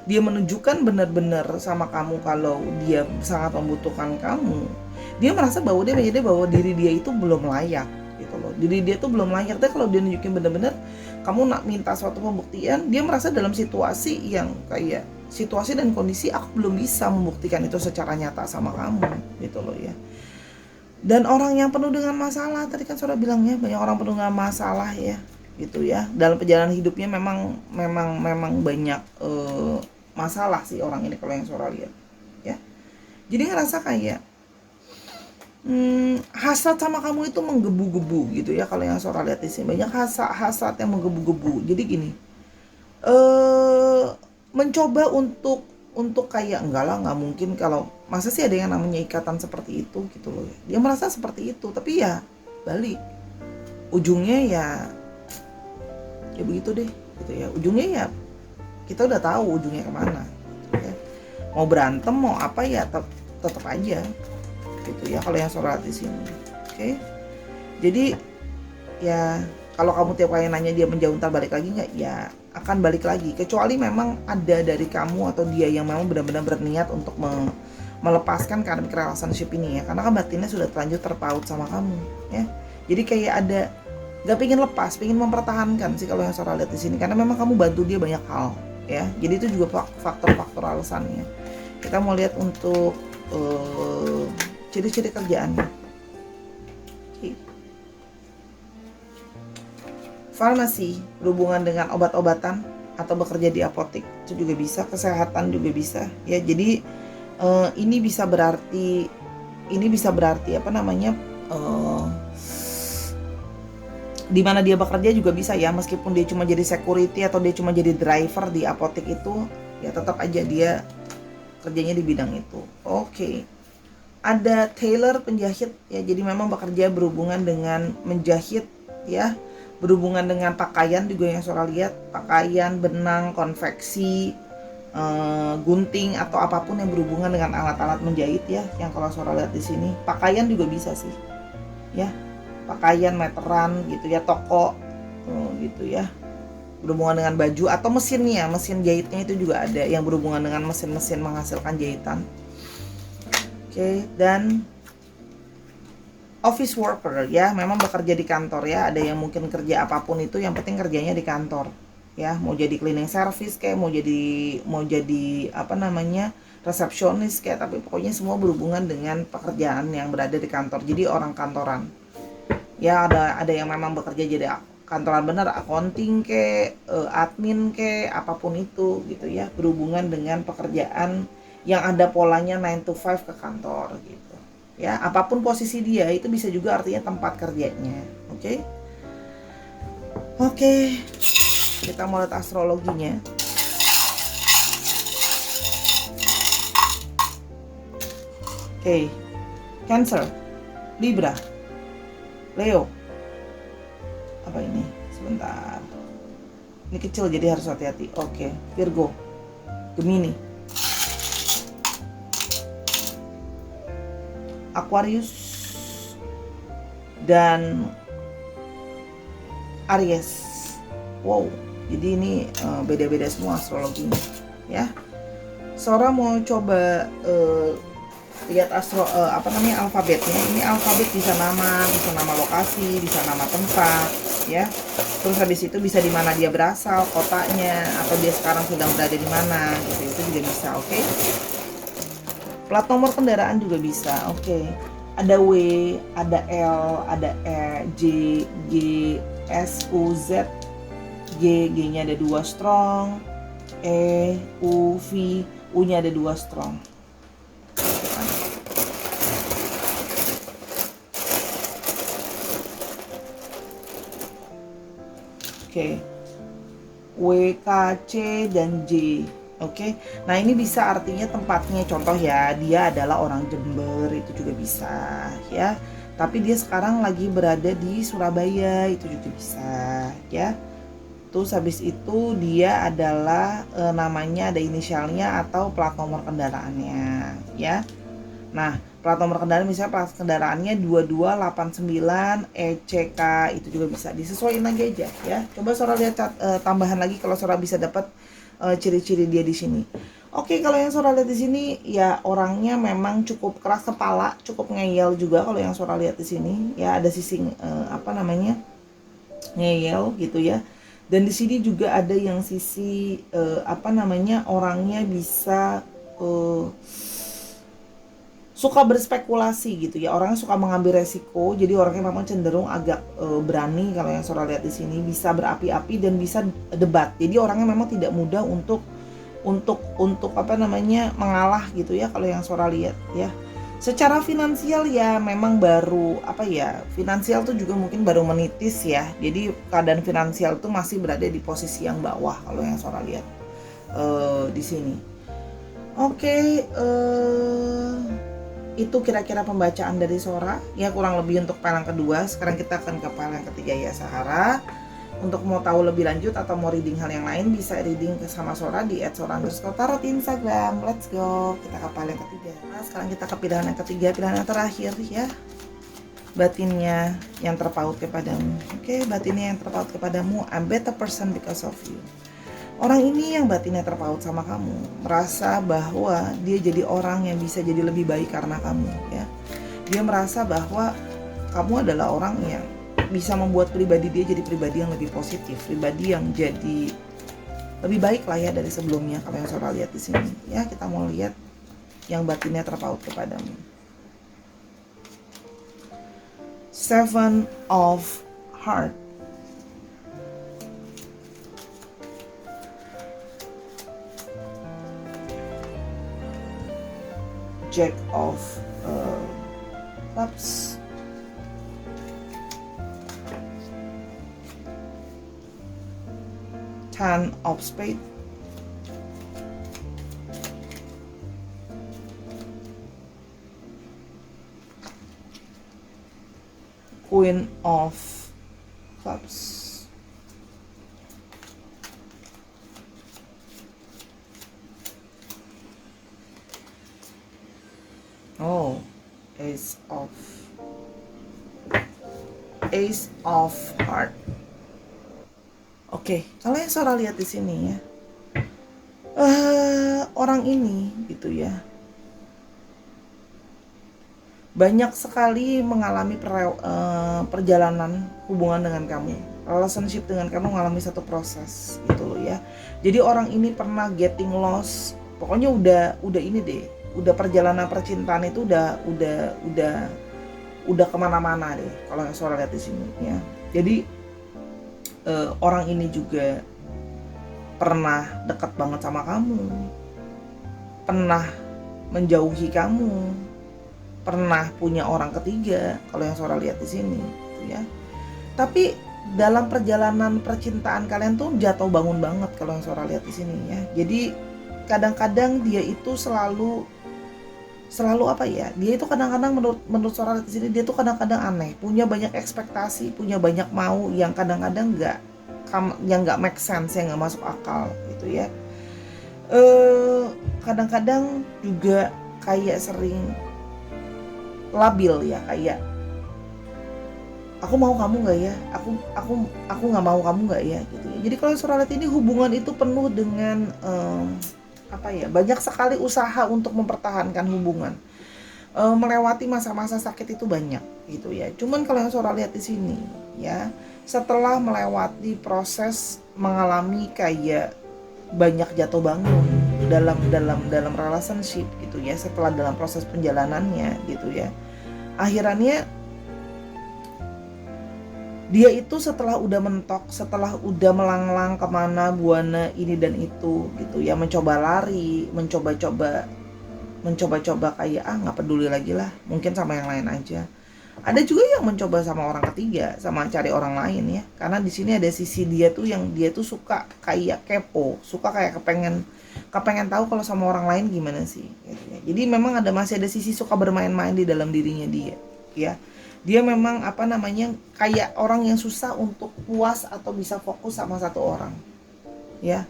dia menunjukkan benar-benar sama kamu kalau dia sangat membutuhkan kamu, dia merasa bahwa bahwa diri dia itu belum layak gitu loh. Diri dia tuh belum layak. Dan kalau dia nunjukin benar-benar kamu nak minta suatu pembuktian, dia merasa dalam situasi yang kayak situasi dan kondisi aku belum bisa membuktikan itu secara nyata sama kamu gitu loh ya. Dan orang yang penuh dengan masalah, tadi kan saudara bilangnya banyak orang penuh dengan masalah ya gitu ya. Dalam perjalanan hidupnya memang banyak masalah sih orang ini kalau yang saudara lihat ya. Jadi ngerasa kayak hasrat sama kamu itu menggebu-gebu gitu ya. Kalau yang saudara lihat di sini banyak hasrat yang menggebu-gebu. Jadi gini, mencoba untuk kayak enggak lah, nggak mungkin, kalau masa sih ada yang namanya ikatan seperti itu gitu loh. Dia merasa seperti itu, tapi ya balik ujungnya ya begitu deh gitu ya. Ujungnya ya kita udah tahu ujungnya kemana gitu ya. Mau berantem mau apa ya tetap aja gitu ya kalau yang sholat di sini. Oke. Jadi ya kalau kamu tiap kali nanya dia menjauh ntar balik lagi nggak, ya akan balik lagi, kecuali memang ada dari kamu atau dia yang memang benar-benar berniat untuk melepaskan karena relationship ini ya, karena kan batinnya sudah terlanjur terpaut sama kamu ya. Jadi kayak ada gak pengen lepas, pengen mempertahankan sih kalau yang saya lihat di sini, karena memang kamu bantu dia banyak hal ya. Jadi itu juga faktor-faktor alasannya. Kita mau lihat untuk ciri-ciri kerjaannya. Farmasi berhubungan dengan obat-obatan atau bekerja di apotek itu juga bisa, kesehatan juga bisa ya. Jadi ini bisa berarti apa namanya, di mana dia bekerja juga bisa ya, meskipun dia cuma jadi security atau dia cuma jadi driver di apotek itu ya, tetap aja dia kerjanya di bidang itu. Oke. Ada tailor, penjahit ya, jadi memang bekerja berhubungan dengan menjahit ya, berhubungan dengan pakaian juga yang saudara lihat, pakaian, benang, konveksi, gunting atau apapun yang berhubungan dengan alat-alat menjahit ya, yang kalau saudara lihat di sini. Pakaian juga bisa sih ya, pakaian, meteran gitu ya, toko gitu ya, berhubungan dengan baju atau mesinnya, mesin jahitnya itu juga ada yang berhubungan dengan mesin-mesin menghasilkan jahitan. Oke. Dan office worker ya, memang bekerja di kantor ya. Ada yang mungkin kerja apapun itu, yang penting kerjanya di kantor ya. Mau jadi cleaning service kayak, mau jadi apa namanya, resepsionis kayak, tapi pokoknya semua berhubungan dengan pekerjaan yang berada di kantor. Jadi orang kantoran ya. Ada yang memang bekerja jadi kantoran bener, accounting ke, admin ke, apapun itu gitu ya, berhubungan dengan pekerjaan yang ada polanya 9 to 5 ke kantor gitu ya. Apapun posisi dia itu bisa juga artinya tempat kerjanya. Oke, kita mau lihat astrologinya. Oke. Cancer, Libra, Leo, apa ini, sebentar, ini kecil jadi harus hati-hati. Oke. Virgo, Gemini, Aquarius, dan Aries. Wow, jadi ini beda-beda semua astrologinya ya. Sora mau coba lihat alfabetnya. Ini alfabet bisa nama lokasi, bisa nama tempat ya. Terus habis itu bisa di mana dia berasal, kotanya, atau dia sekarang sedang berada di mana gitu. Itu juga bisa. Oke. Plat nomor kendaraan juga bisa. Oke. Ada W, ada L, ada E, J, G, S, U, Z, G-nya ada 2 strong, E, U, V, U-nya ada 2 strong. Oke. W, K, C, dan J. Oke. Nah, ini bisa artinya tempatnya, contoh ya, dia adalah orang Jember, itu juga bisa ya. tapi dia sekarang lagi berada di Surabaya, itu juga bisa ya. Terus habis itu dia adalah namanya ada inisialnya atau plat nomor kendaraannya ya. Nah, plat nomor kendaraan misalnya plat kendaraannya 2289 ECK, itu juga bisa disesuaikan lagi aja ya. Coba Sora lihat tambahan lagi kalau Sora bisa dapat ciri-ciri dia di sini. Oke, kalau yang Sora lihat di sini ya orangnya memang cukup keras kepala, cukup ngeyel juga kalau yang Sora lihat di sini ya, ada sisi ngeyel gitu ya. Dan di sini juga ada yang sisi orangnya bisa suka berspekulasi gitu ya, orangnya suka mengambil resiko, jadi orangnya memang cenderung agak berani kalau yang Sora lihat di sini, bisa berapi-api dan bisa debat. Jadi orangnya memang tidak mudah untuk mengalah gitu ya kalau yang Sora lihat ya. Secara finansial ya memang baru finansial tuh juga mungkin baru menitis ya. Jadi keadaan finansial tuh masih berada di posisi yang bawah kalau yang Sora lihat di sini. Oke, itu kira-kira pembacaan dari Sora ya, kurang lebih untuk file yang kedua. Sekarang kita akan ke file yang ketiga ya Sahara. Untuk mau tahu lebih lanjut atau mau reading hal yang lain, bisa reading sama Sora di @sora_tarot di Instagram. Let's go, kita ke file yang ketiga. Nah, sekarang kita ke pilihan yang ketiga, pilihan yang terakhir ya, batinnya yang terpaut kepadamu. Oke, batinnya yang terpaut kepadamu, I'm better person because of you. Orang ini yang batinnya terpaut sama kamu, merasa bahwa dia jadi orang yang bisa jadi lebih baik karena kamu ya. Dia merasa bahwa kamu adalah orang yang bisa membuat pribadi dia jadi pribadi yang lebih positif, pribadi yang jadi lebih baik lah ya dari sebelumnya. Kalau yang Sora lihat di sini ya, kita mau lihat yang batinnya terpaut kepadamu. Seven of Heart, Jack of Cups, Ten of Spades, Queen of Cups, Ace of Heart. Oke, kalau yang Sora lihat di sini ya, orang ini gitu ya, banyak sekali mengalami perjalanan hubungan dengan kamu, relationship dengan kamu, mengalami satu proses gitu loh ya. Jadi orang ini pernah getting lost, pokoknya udah ini deh, udah perjalanan percintaan itu udah kemana-mana deh kalau yang Sora lihat di sini ya. Jadi orang ini juga pernah dekat banget sama kamu, pernah menjauhi kamu, pernah punya orang ketiga kalau yang Sora lihat di sini gitu ya. Tapi dalam perjalanan percintaan kalian tuh jatuh bangun banget kalau yang Sora lihat di sini ya. Jadi kadang-kadang dia itu selalu dia itu kadang-kadang menurut Sora di sini, dia tuh kadang-kadang aneh, punya banyak ekspektasi, punya banyak mau yang kadang-kadang nggak make sense, yang nggak masuk akal gitu ya. Kadang-kadang juga kayak sering labil ya, kayak aku mau kamu nggak ya, aku nggak mau kamu nggak ya gitu ya. Jadi kalau Sora lihat ini, hubungan itu penuh dengan banyak sekali usaha untuk mempertahankan hubungan, melewati masa-masa sakit itu banyak gitu ya. Cuman kalau yang Sora lihat di sini ya, setelah melewati proses mengalami kayak banyak jatuh bangun dalam relationship gitu ya, setelah dalam proses penjalanannya gitu ya, akhirnya dia itu setelah udah mentok, setelah udah melanglang kemana buana ini dan itu gitu ya, mencoba lari, mencoba-coba kayak nggak peduli lagi lah, mungkin sama yang lain aja. Ada juga yang mencoba sama orang ketiga, sama cari orang lain ya, karena di sini ada sisi dia tuh yang dia tuh suka kayak kepo, suka kayak kepengen tahu kalau sama orang lain gimana sih gitu ya. Jadi memang masih ada sisi suka bermain-main di dalam dirinya dia ya. Dia memang apa namanya, kayak orang yang susah untuk puas atau bisa fokus sama satu orang, ya.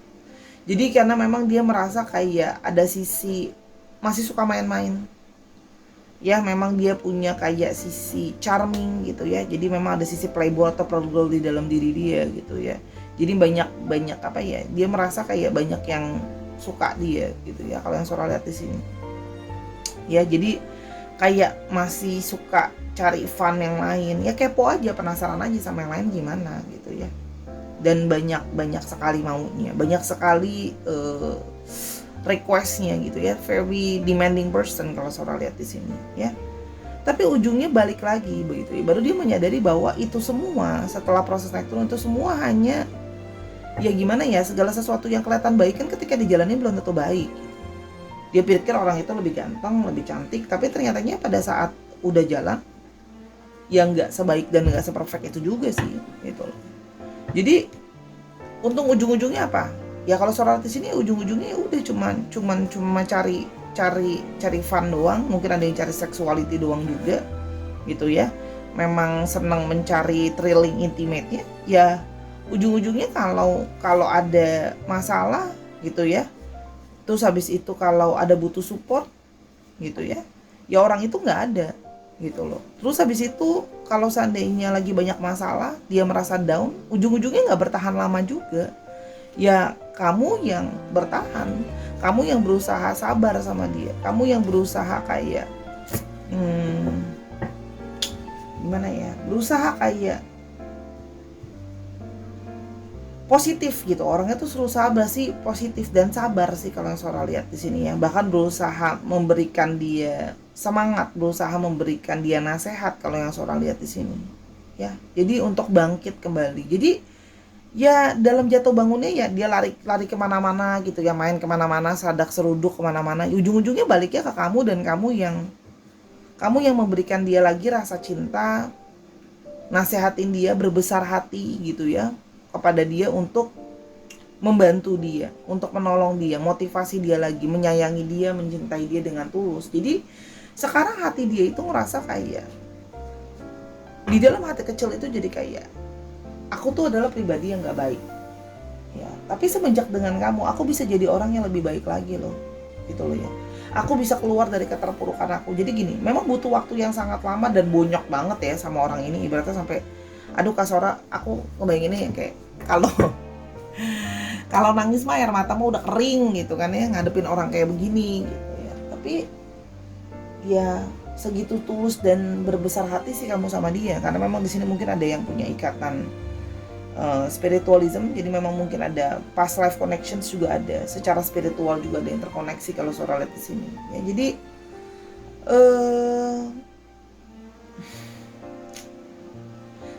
Jadi karena memang dia merasa kayak ada sisi masih suka main-main. Ya memang dia punya kayak sisi charming gitu ya. Jadi memang ada sisi playboy atau pearl girl di dalam diri dia gitu ya. Jadi banyak banyak apa ya? Dia merasa kayak banyak yang suka dia gitu ya. Kalau yang Sora lihat di sini. Ya jadi kayak masih suka cari fun yang lain. Ya kepo aja, penasaran aja sama yang lain gimana gitu ya. Dan banyak banyak sekali maunya, banyak sekali requestnya gitu ya, very demanding person kalau Sora lihat di sini ya. Tapi ujungnya balik lagi begitu ya, baru dia menyadari bahwa itu semua setelah proses naik turun itu semua hanya ya gimana ya, segala sesuatu yang kelihatan baik kan ketika dijalani belum tentu baik. Dia pikir orang itu lebih ganteng, lebih cantik, tapi ternyatanya pada saat udah jalan ya nggak sebaik dan nggak seperfect itu juga sih gitu. Jadi untung ujung-ujungnya apa? Ya kalau Sora di sini ujung-ujungnya ya udah cuma cari fun doang, mungkin ada yang cari sexuality doang juga gitu ya. Memang senang mencari thrilling intimate-nya. Ya ujung-ujungnya kalau kalau ada masalah gitu ya. Terus habis itu kalau ada butuh support gitu ya. Ya orang itu nggak ada gitu loh. Terus habis itu kalau seandainya lagi banyak masalah, dia merasa down, ujung-ujungnya nggak bertahan lama juga. Ya kamu yang bertahan, kamu yang berusaha sabar sama dia, kamu yang berusaha kayak gimana ya, berusaha kayak positif gitu. Orangnya tuh suruh sabar sih, positif dan sabar sih kalau yang Sora lihat di sini ya. Bahkan berusaha memberikan dia semangat, berusaha memberikan dia nasihat kalau yang Sora lihat di sini ya. Jadi untuk bangkit kembali. Jadi ya dalam jatuh bangunnya ya dia lari kemana-mana gitu ya, main kemana-mana, sadak seruduk kemana-mana, ujung-ujungnya baliknya ke kamu, dan kamu yang memberikan dia lagi rasa cinta, nasehatin dia, berbesar hati gitu ya kepada dia untuk membantu dia, untuk menolong dia, motivasi dia lagi, menyayangi dia, mencintai dia dengan tulus. Jadi sekarang hati dia itu ngerasa kayak di dalam hati kecil itu jadi kayak aku tuh adalah pribadi yang gak baik ya, tapi semenjak dengan kamu aku bisa jadi orang yang lebih baik lagi loh gitu loh ya. Aku bisa keluar dari keterpurukan aku. Jadi gini, memang butuh waktu yang sangat lama dan bonyok banget ya sama orang ini. Ibaratnya sampai aduh Kak Sora, aku ngebayanginnya kayak kalau kalau nangis mah air matamu udah kering gitu kan ya, ngadepin orang kayak begini gitu ya. Tapi ya segitu tulus dan berbesar hati sih kamu sama dia, karena memang di sini mungkin ada yang punya ikatan spiritualism, jadi memang mungkin ada past life connections juga ada, secara spiritual juga ada yang terkoneksi kalau Sora lihat di sini ya. Jadi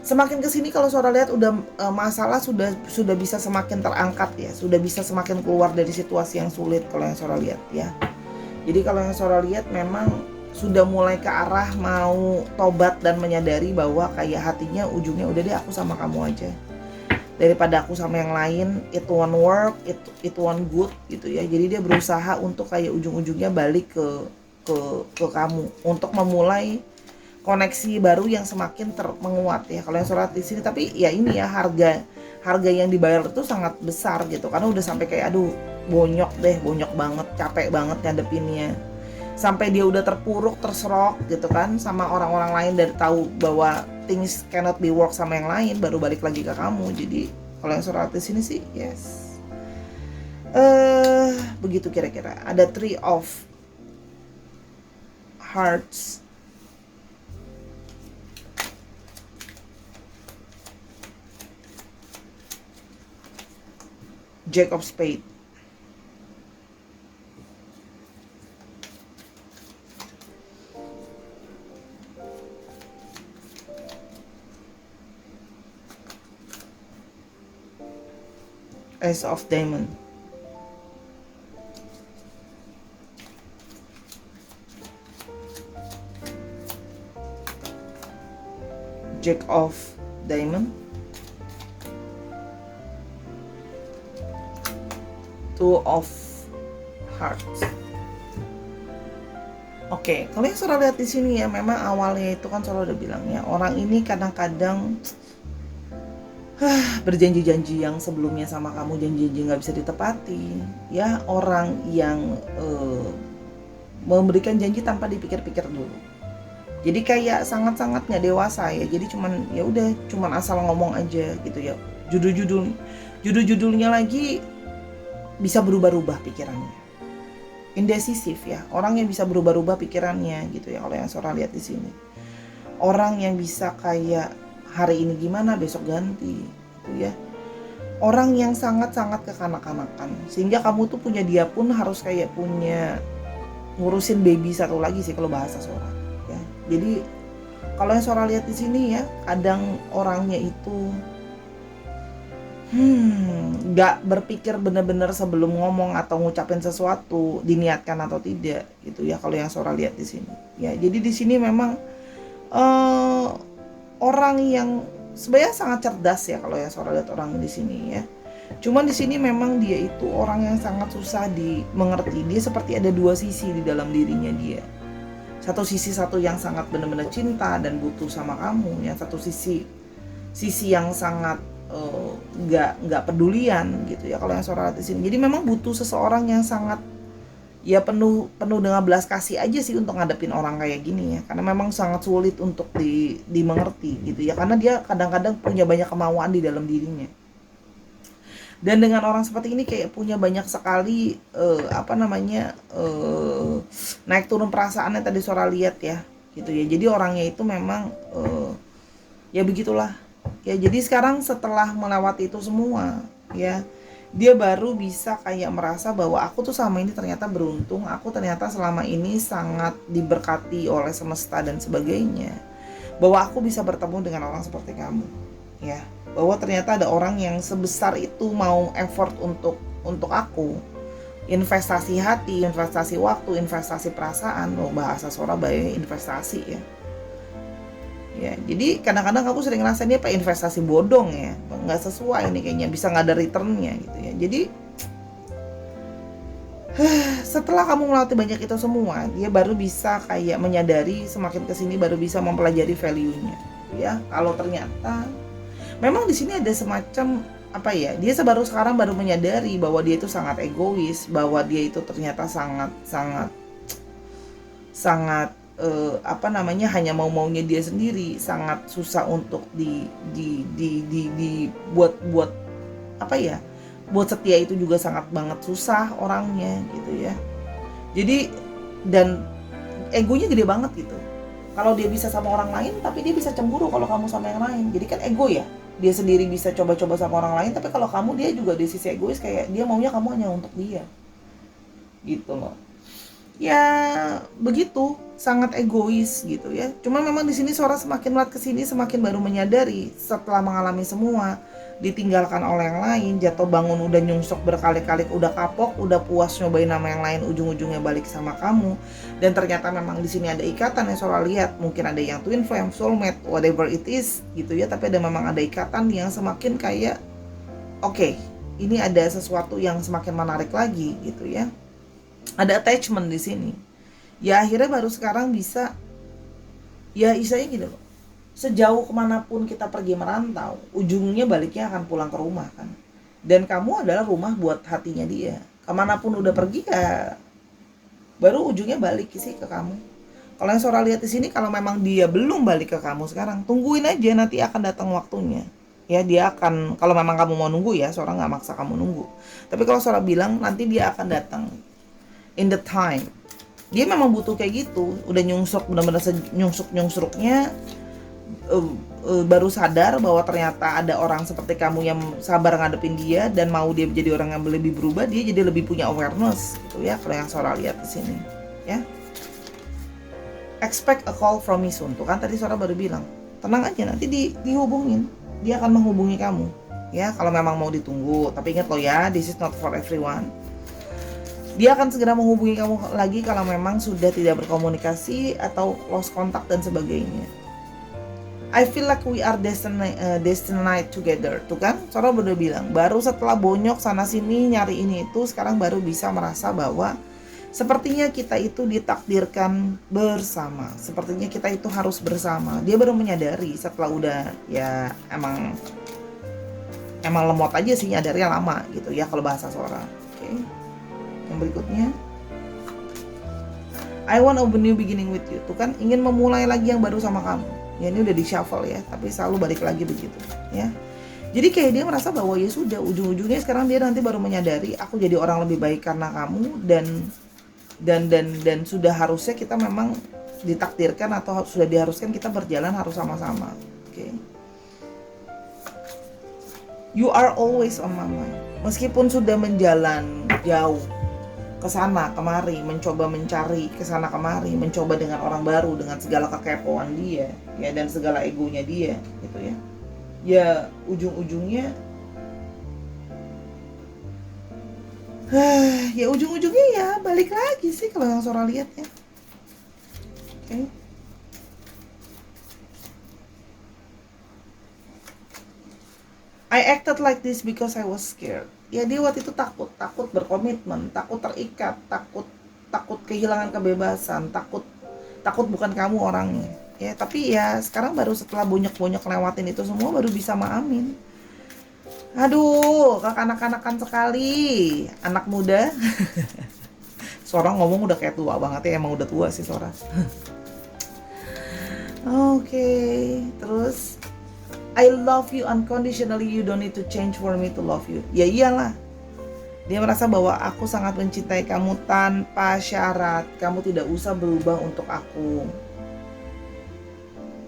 semakin kesini kalau Sora lihat udah masalah sudah bisa semakin terangkat ya, sudah bisa semakin keluar dari situasi yang sulit kalau yang Sora lihat ya. Jadi kalau yang Sora lihat memang sudah mulai ke arah mau tobat dan menyadari bahwa kayak hatinya ujungnya udah deh aku sama kamu aja, daripada aku sama yang lain, it won't work, it won't good gitu ya. Jadi dia berusaha untuk kayak ujung-ujungnya balik ke kamu untuk memulai koneksi baru yang semakin menguat ya kalau yang Sora di sini. Tapi ya ini ya, harga yang dibayar itu sangat besar gitu, karena udah sampai kayak aduh bonyok banget, capek banget ngadepinnya, sampai dia udah terpuruk, terserok gitu kan sama orang-orang lain, dan tahu bahwa things cannot be work sama yang lain, baru balik lagi ke kamu. Jadi kalau yang Sora di sini sih yes, begitu kira-kira. Ada Three of Hearts, Jack of Spades, Ace of Diamond, Jack of Diamond, Two of Hearts. Oke, kalau yang Sora lihat di sini ya, memang awalnya itu kan Sora udah bilang ya, orang ini kadang-kadang berjanji-janji yang sebelumnya sama kamu, janji-janji nggak bisa ditepati. Ya, orang yang memberikan janji tanpa dipikir-pikir dulu. Jadi kayak sangat-sangat nggak dewasa ya. Jadi cuman ya udah, cuman asal ngomong aja gitu ya. Judul-judulnya lagi bisa berubah-ubah pikirannya. Indecisif ya, orang yang bisa berubah-ubah pikirannya gitu ya, kalau yang Sora lihat di sini. Orang yang bisa kayak hari ini gimana, besok ganti gitu ya. Orang yang sangat-sangat kekanak-kanakan, sehingga kamu tuh punya dia pun harus kayak punya ngurusin baby satu lagi sih kalau bahasa Sora ya. Jadi kalau yang Sora lihat di sini ya, kadang orangnya itu nggak berpikir benar-benar sebelum ngomong atau ngucapin sesuatu diniatkan atau tidak gitu ya, kalau yang Sora lihat di sini ya. Jadi di sini memang eh, orang yang sebenarnya sangat cerdas ya, kalau yang Sora lihat orang di sini ya. Cuman di sini memang dia itu orang yang sangat susah dimengerti. Dia seperti ada dua sisi di dalam dirinya dia. Satu sisi, satu yang sangat benar-benar cinta dan butuh sama kamu ya. Satu sisi yang sangat nggak pedulian gitu ya, kalau yang Sora lihat di sini. Jadi memang butuh seseorang yang sangat ya penuh dengan belas kasih aja sih untuk ngadepin orang kayak gini ya, karena memang sangat sulit untuk dimengerti gitu ya, karena dia kadang-kadang punya banyak kemauan di dalam dirinya. Dan dengan orang seperti ini kayak punya banyak sekali naik turun perasaannya tadi Sora lihat ya gitu ya. Jadi orangnya itu memang ya begitulah ya. Jadi sekarang setelah melewati itu semua ya, dia baru bisa kayak merasa bahwa aku tuh selama ini ternyata beruntung, aku ternyata selama ini sangat diberkati oleh semesta dan sebagainya, bahwa aku bisa bertemu dengan orang seperti kamu ya, bahwa ternyata ada orang yang sebesar itu mau effort untuk aku, investasi hati, investasi waktu, investasi perasaan. Loh, bahasa Surabaya investasi ya. Ya, jadi kadang-kadang aku sering ngerasain dia apa investasi bodong ya, nggak sesuai nih kayaknya, bisa nggak ada returnnya gitu ya. Jadi setelah kamu melatih banyak itu semua, dia baru bisa kayak menyadari, semakin kesini baru bisa mempelajari value-nya ya. Kalau ternyata memang di sini ada semacam apa ya, dia sekarang baru menyadari bahwa dia itu sangat egois, bahwa dia itu ternyata sangat hanya maunya dia sendiri, sangat susah untuk buat apa ya, buat setia itu juga sangat banget susah orangnya gitu ya. Jadi dan egonya gede banget gitu. Kalau dia bisa sama orang lain, tapi dia bisa cemburu kalau kamu sama yang lain. Jadi kan ego ya. Dia sendiri bisa coba-coba sama orang lain, tapi kalau kamu, dia juga di sisi egois, kayak dia maunya kamu hanya untuk dia. Gitu loh. Ya begitu, sangat egois gitu ya. Cuma memang di sini Sora semakin melihat ke sini, semakin baru menyadari setelah mengalami semua, ditinggalkan oleh yang lain, jatuh bangun udah nyungsok berkali-kali, udah kapok, udah puas nyobain nama yang lain, ujung-ujungnya balik sama kamu. Dan ternyata memang di sini ada ikatan yang Sora lihat, mungkin ada yang twin flame, soulmate, whatever it is gitu ya, tapi memang ada ikatan yang semakin kayak oke, ini ada sesuatu yang semakin menarik lagi gitu ya. Ada attachment di sini. Ya akhirnya baru sekarang bisa, ya istilahnya gitu loh. Sejauh kemanapun kita pergi merantau, ujungnya baliknya akan pulang ke rumah kan. Dan kamu adalah rumah buat hatinya dia. Kemanapun udah pergi ya, baru ujungnya balik sih ke kamu. Kalau yang Sora lihat di sini, kalau memang dia belum balik ke kamu sekarang, tungguin aja, nanti akan datang waktunya. Ya dia akan, kalau memang kamu mau nunggu ya, Sora nggak maksa kamu nunggu. Tapi kalau Sora bilang nanti dia akan datang. In the time, dia memang butuh kayak gitu, udah nyungsuk, benar-benar nyungsruknya baru sadar bahwa ternyata ada orang seperti kamu yang sabar ngadepin dia dan mau dia jadi orang yang lebih berubah. Dia jadi lebih punya awareness gitu ya, kalau yang Sora lihat di sini ya. Expect a call from me soon, tuh kan tadi Sora baru bilang, tenang aja, nanti dihubungin, dia akan menghubungi kamu ya, kalau memang mau ditunggu. Tapi ingat loh ya, this is not for everyone. Dia akan segera menghubungi kamu lagi kalau memang sudah tidak berkomunikasi atau lost contact dan sebagainya. I feel like we are destined together. Tuh kan, Sora udah bilang, baru setelah bonyok sana sini nyari ini itu, sekarang baru bisa merasa bahwa Sepertinya kita itu ditakdirkan bersama. Sepertinya kita itu harus bersama. Dia baru menyadari setelah udah ya emang lemot aja sih, nyadarnya lama gitu ya kalau bahasa seorang. Oke. Yang berikutnya, I want a new beginning with you. Tuh kan, ingin memulai lagi yang baru sama kamu. Ya ini udah di shuffle ya, tapi selalu balik lagi begitu ya. Jadi kayak dia merasa bahwa ya sudah, ujung-ujungnya sekarang dia nanti baru menyadari aku jadi orang lebih baik karena kamu, dan sudah harusnya kita memang ditakdirkan atau sudah diharuskan kita berjalan harus sama-sama. Oke. You are always on my mind. Meskipun sudah menjalan jauh ke sana kemari, mencoba mencari ke sana kemari, mencoba dengan orang baru, dengan segala kekepoan dia ya, dan segala egonya dia gitu ya. Ya ujung-ujungnya ya ujung-ujungnya ya balik lagi sih kalau yang Sora lihat ya. Oke. I acted like this because I was scared. Ya dia waktu itu takut berkomitmen, takut terikat, takut kehilangan kebebasan, takut bukan kamu orangnya. Ya, tapi ya sekarang baru setelah bonyok-bonyok lewatin itu semua baru bisa maamin. Aduh, kekanak-kanakan sekali, anak muda. Sora ngomong udah kayak tua banget ya, emang udah tua sih Sora. Oke, terus I love you unconditionally, you don't need to change for me to love you. Ya iyalah. Dia merasa bahwa aku sangat mencintai kamu tanpa syarat. Kamu tidak usah berubah untuk aku.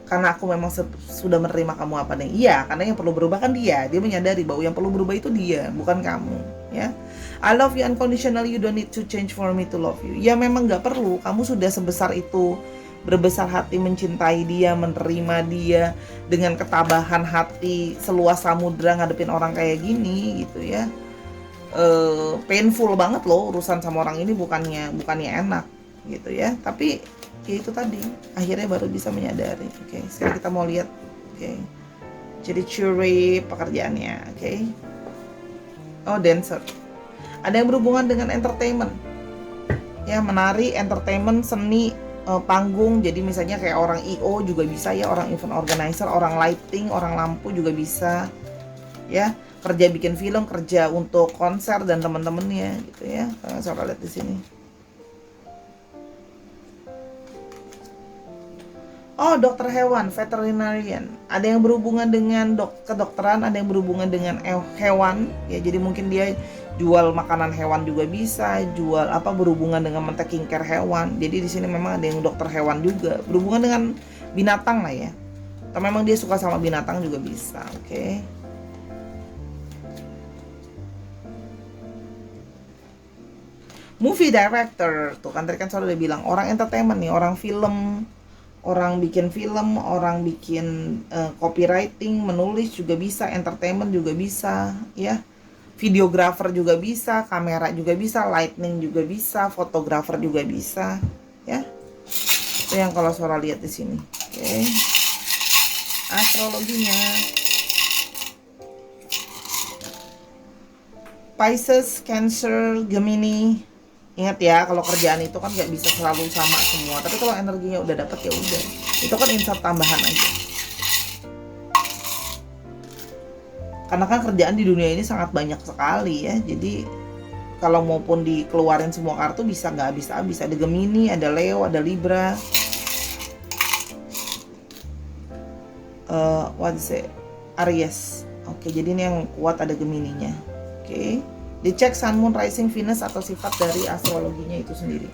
Karena aku memang sudah menerima kamu apa nih. Iya, karena yang perlu berubah kan dia. Dia menyadari bahwa yang perlu berubah itu dia, bukan kamu. Ya, I love you unconditionally, you don't need to change for me to love you. Ya memang gak perlu. Kamu sudah sebesar itu, berbesar hati mencintai dia, menerima dia, dengan ketabahan hati seluas samudra ngadepin orang kayak gini gitu ya. Painful banget loh urusan sama orang ini, bukannya enak gitu ya, tapi ya itu tadi akhirnya baru bisa menyadari. Oke, sekarang kita mau lihat. Oke, jadi curi pekerjaannya. Oke. Oh, dancer, ada yang berhubungan dengan entertainment ya, menari, entertainment, seni, panggung. Jadi misalnya kayak orang IO juga bisa ya, orang event organizer, orang lighting, orang lampu juga bisa ya, kerja bikin film, kerja untuk konser dan teman-temannya gitu ya. Saya lihat di sini. Oh, dokter hewan, veterinarian. Ada yang berhubungan dengan kedokteran, ada yang berhubungan dengan hewan ya. Jadi mungkin dia jual makanan hewan juga bisa, jual apa berhubungan dengan taking care hewan. Jadi di sini memang ada yang dokter hewan juga, berhubungan dengan binatang lah ya. Atau memang dia suka sama binatang juga bisa. Oke. Movie director, tuh kan tadi kan saya udah bilang, orang entertainment nih, orang film, orang bikin film, orang bikin copywriting, menulis juga bisa, entertainment juga bisa ya, videographer juga bisa, kamera juga bisa, lightning juga bisa, fotografer juga bisa ya. Itu yang kalau Sora lihat di sini. Oke. Astrologinya Pisces, Cancer, Gemini. Ingat ya, kalau kerjaan itu kan nggak bisa selalu sama semua. Tapi kalau energinya udah dapet ya udah. Itu kan insert tambahan aja. Karena kan kerjaan di dunia ini sangat banyak sekali ya. Jadi kalau maupun dikeluarin semua kartu bisa nggak habis-habis. Ada Gemini, ada Leo, ada Libra. Aries. Oke, jadi ini yang kuat ada Gemininya. Oke. Dicek Sun, Moon, Rising, Venus atau sifat dari astrologinya itu sendiri.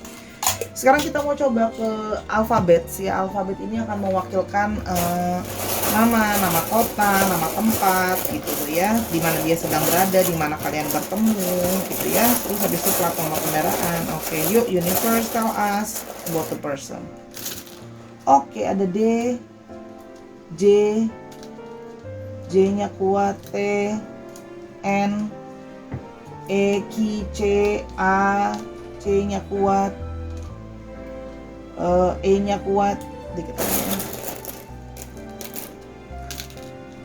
Sekarang kita mau coba ke alfabet ya. Alfabet ini akan mewakilkan nama kota, nama tempat gitu ya, di mana dia sedang berada, di mana kalian bertemu gitu ya. Terus habis itu plat nomor kendaraan. Oke, yuk universe tell us about the person. Oke, ada D, J, J-nya kuat, T, N, E, Q, C, A, C-nya kuat, E-nya kuat, dikit aja.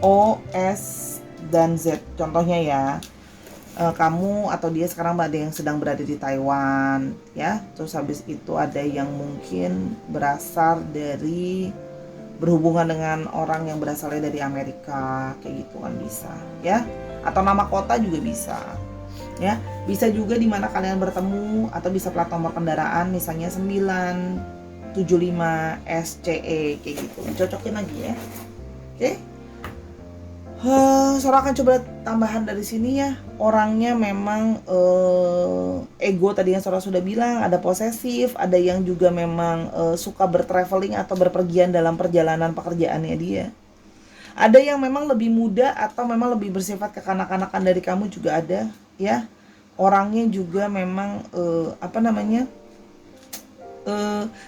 O, S, dan Z. Contohnya ya, kamu atau dia sekarang ada yang sedang berada di Taiwan ya. Terus habis itu ada yang mungkin berasal dari berhubungan dengan orang yang berasalnya dari Amerika kayak gitu kan bisa ya, atau nama kota juga bisa ya. Bisa juga di mana kalian bertemu, atau bisa plat nomor kendaraan misalnya 975 SCE kayak gitu. Cocokin lagi ya. Oke. Sora akan coba tambahan dari sini ya. Orangnya memang ego tadi yang Sora sudah bilang, ada posesif, ada yang juga memang suka bertraveling atau berpergian dalam perjalanan pekerjaannya dia. Ada yang memang lebih muda atau memang lebih bersifat kekanak-kanakan dari kamu juga ada ya. Orangnya juga memang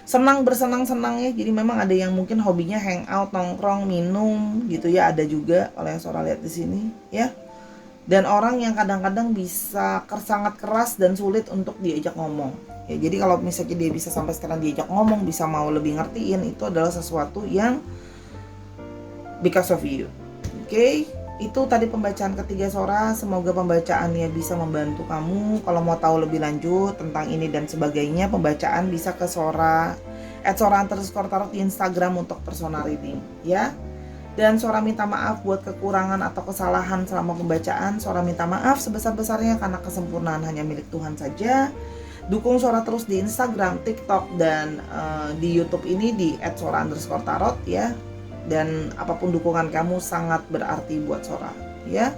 senang bersenang-senang ya. Jadi memang ada yang mungkin hobinya hangout, nongkrong, minum gitu ya, ada juga kalau yang Sora lihat di sini ya. Dan orang yang kadang-kadang bisa sangat keras dan sulit untuk diajak ngomong ya. Jadi kalau misalnya dia bisa sampai sekarang diajak ngomong, bisa mau lebih ngertiin, itu adalah sesuatu yang because of you. Oke. Itu tadi pembacaan ketiga Sora. Semoga pembacaannya bisa membantu kamu. Kalau mau tahu lebih lanjut tentang ini dan sebagainya, pembacaan bisa ke Sora @sora_tarot di Instagram untuk personal reading ya. Dan Sora minta maaf buat kekurangan atau kesalahan selama pembacaan. Sora minta maaf sebesar-besarnya karena kesempurnaan hanya milik Tuhan saja. Dukung Sora terus di Instagram, TikTok, dan di YouTube ini di @sora_tarot ya. Dan apapun dukungan kamu sangat berarti buat Sora ya.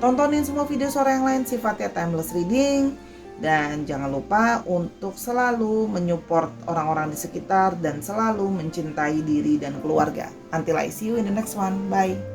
Tontonin semua video Sora yang lain sifatnya timeless reading. Dan jangan lupa untuk selalu menyupport orang-orang di sekitar dan selalu mencintai diri dan keluarga. Until I see you in the next one. Bye.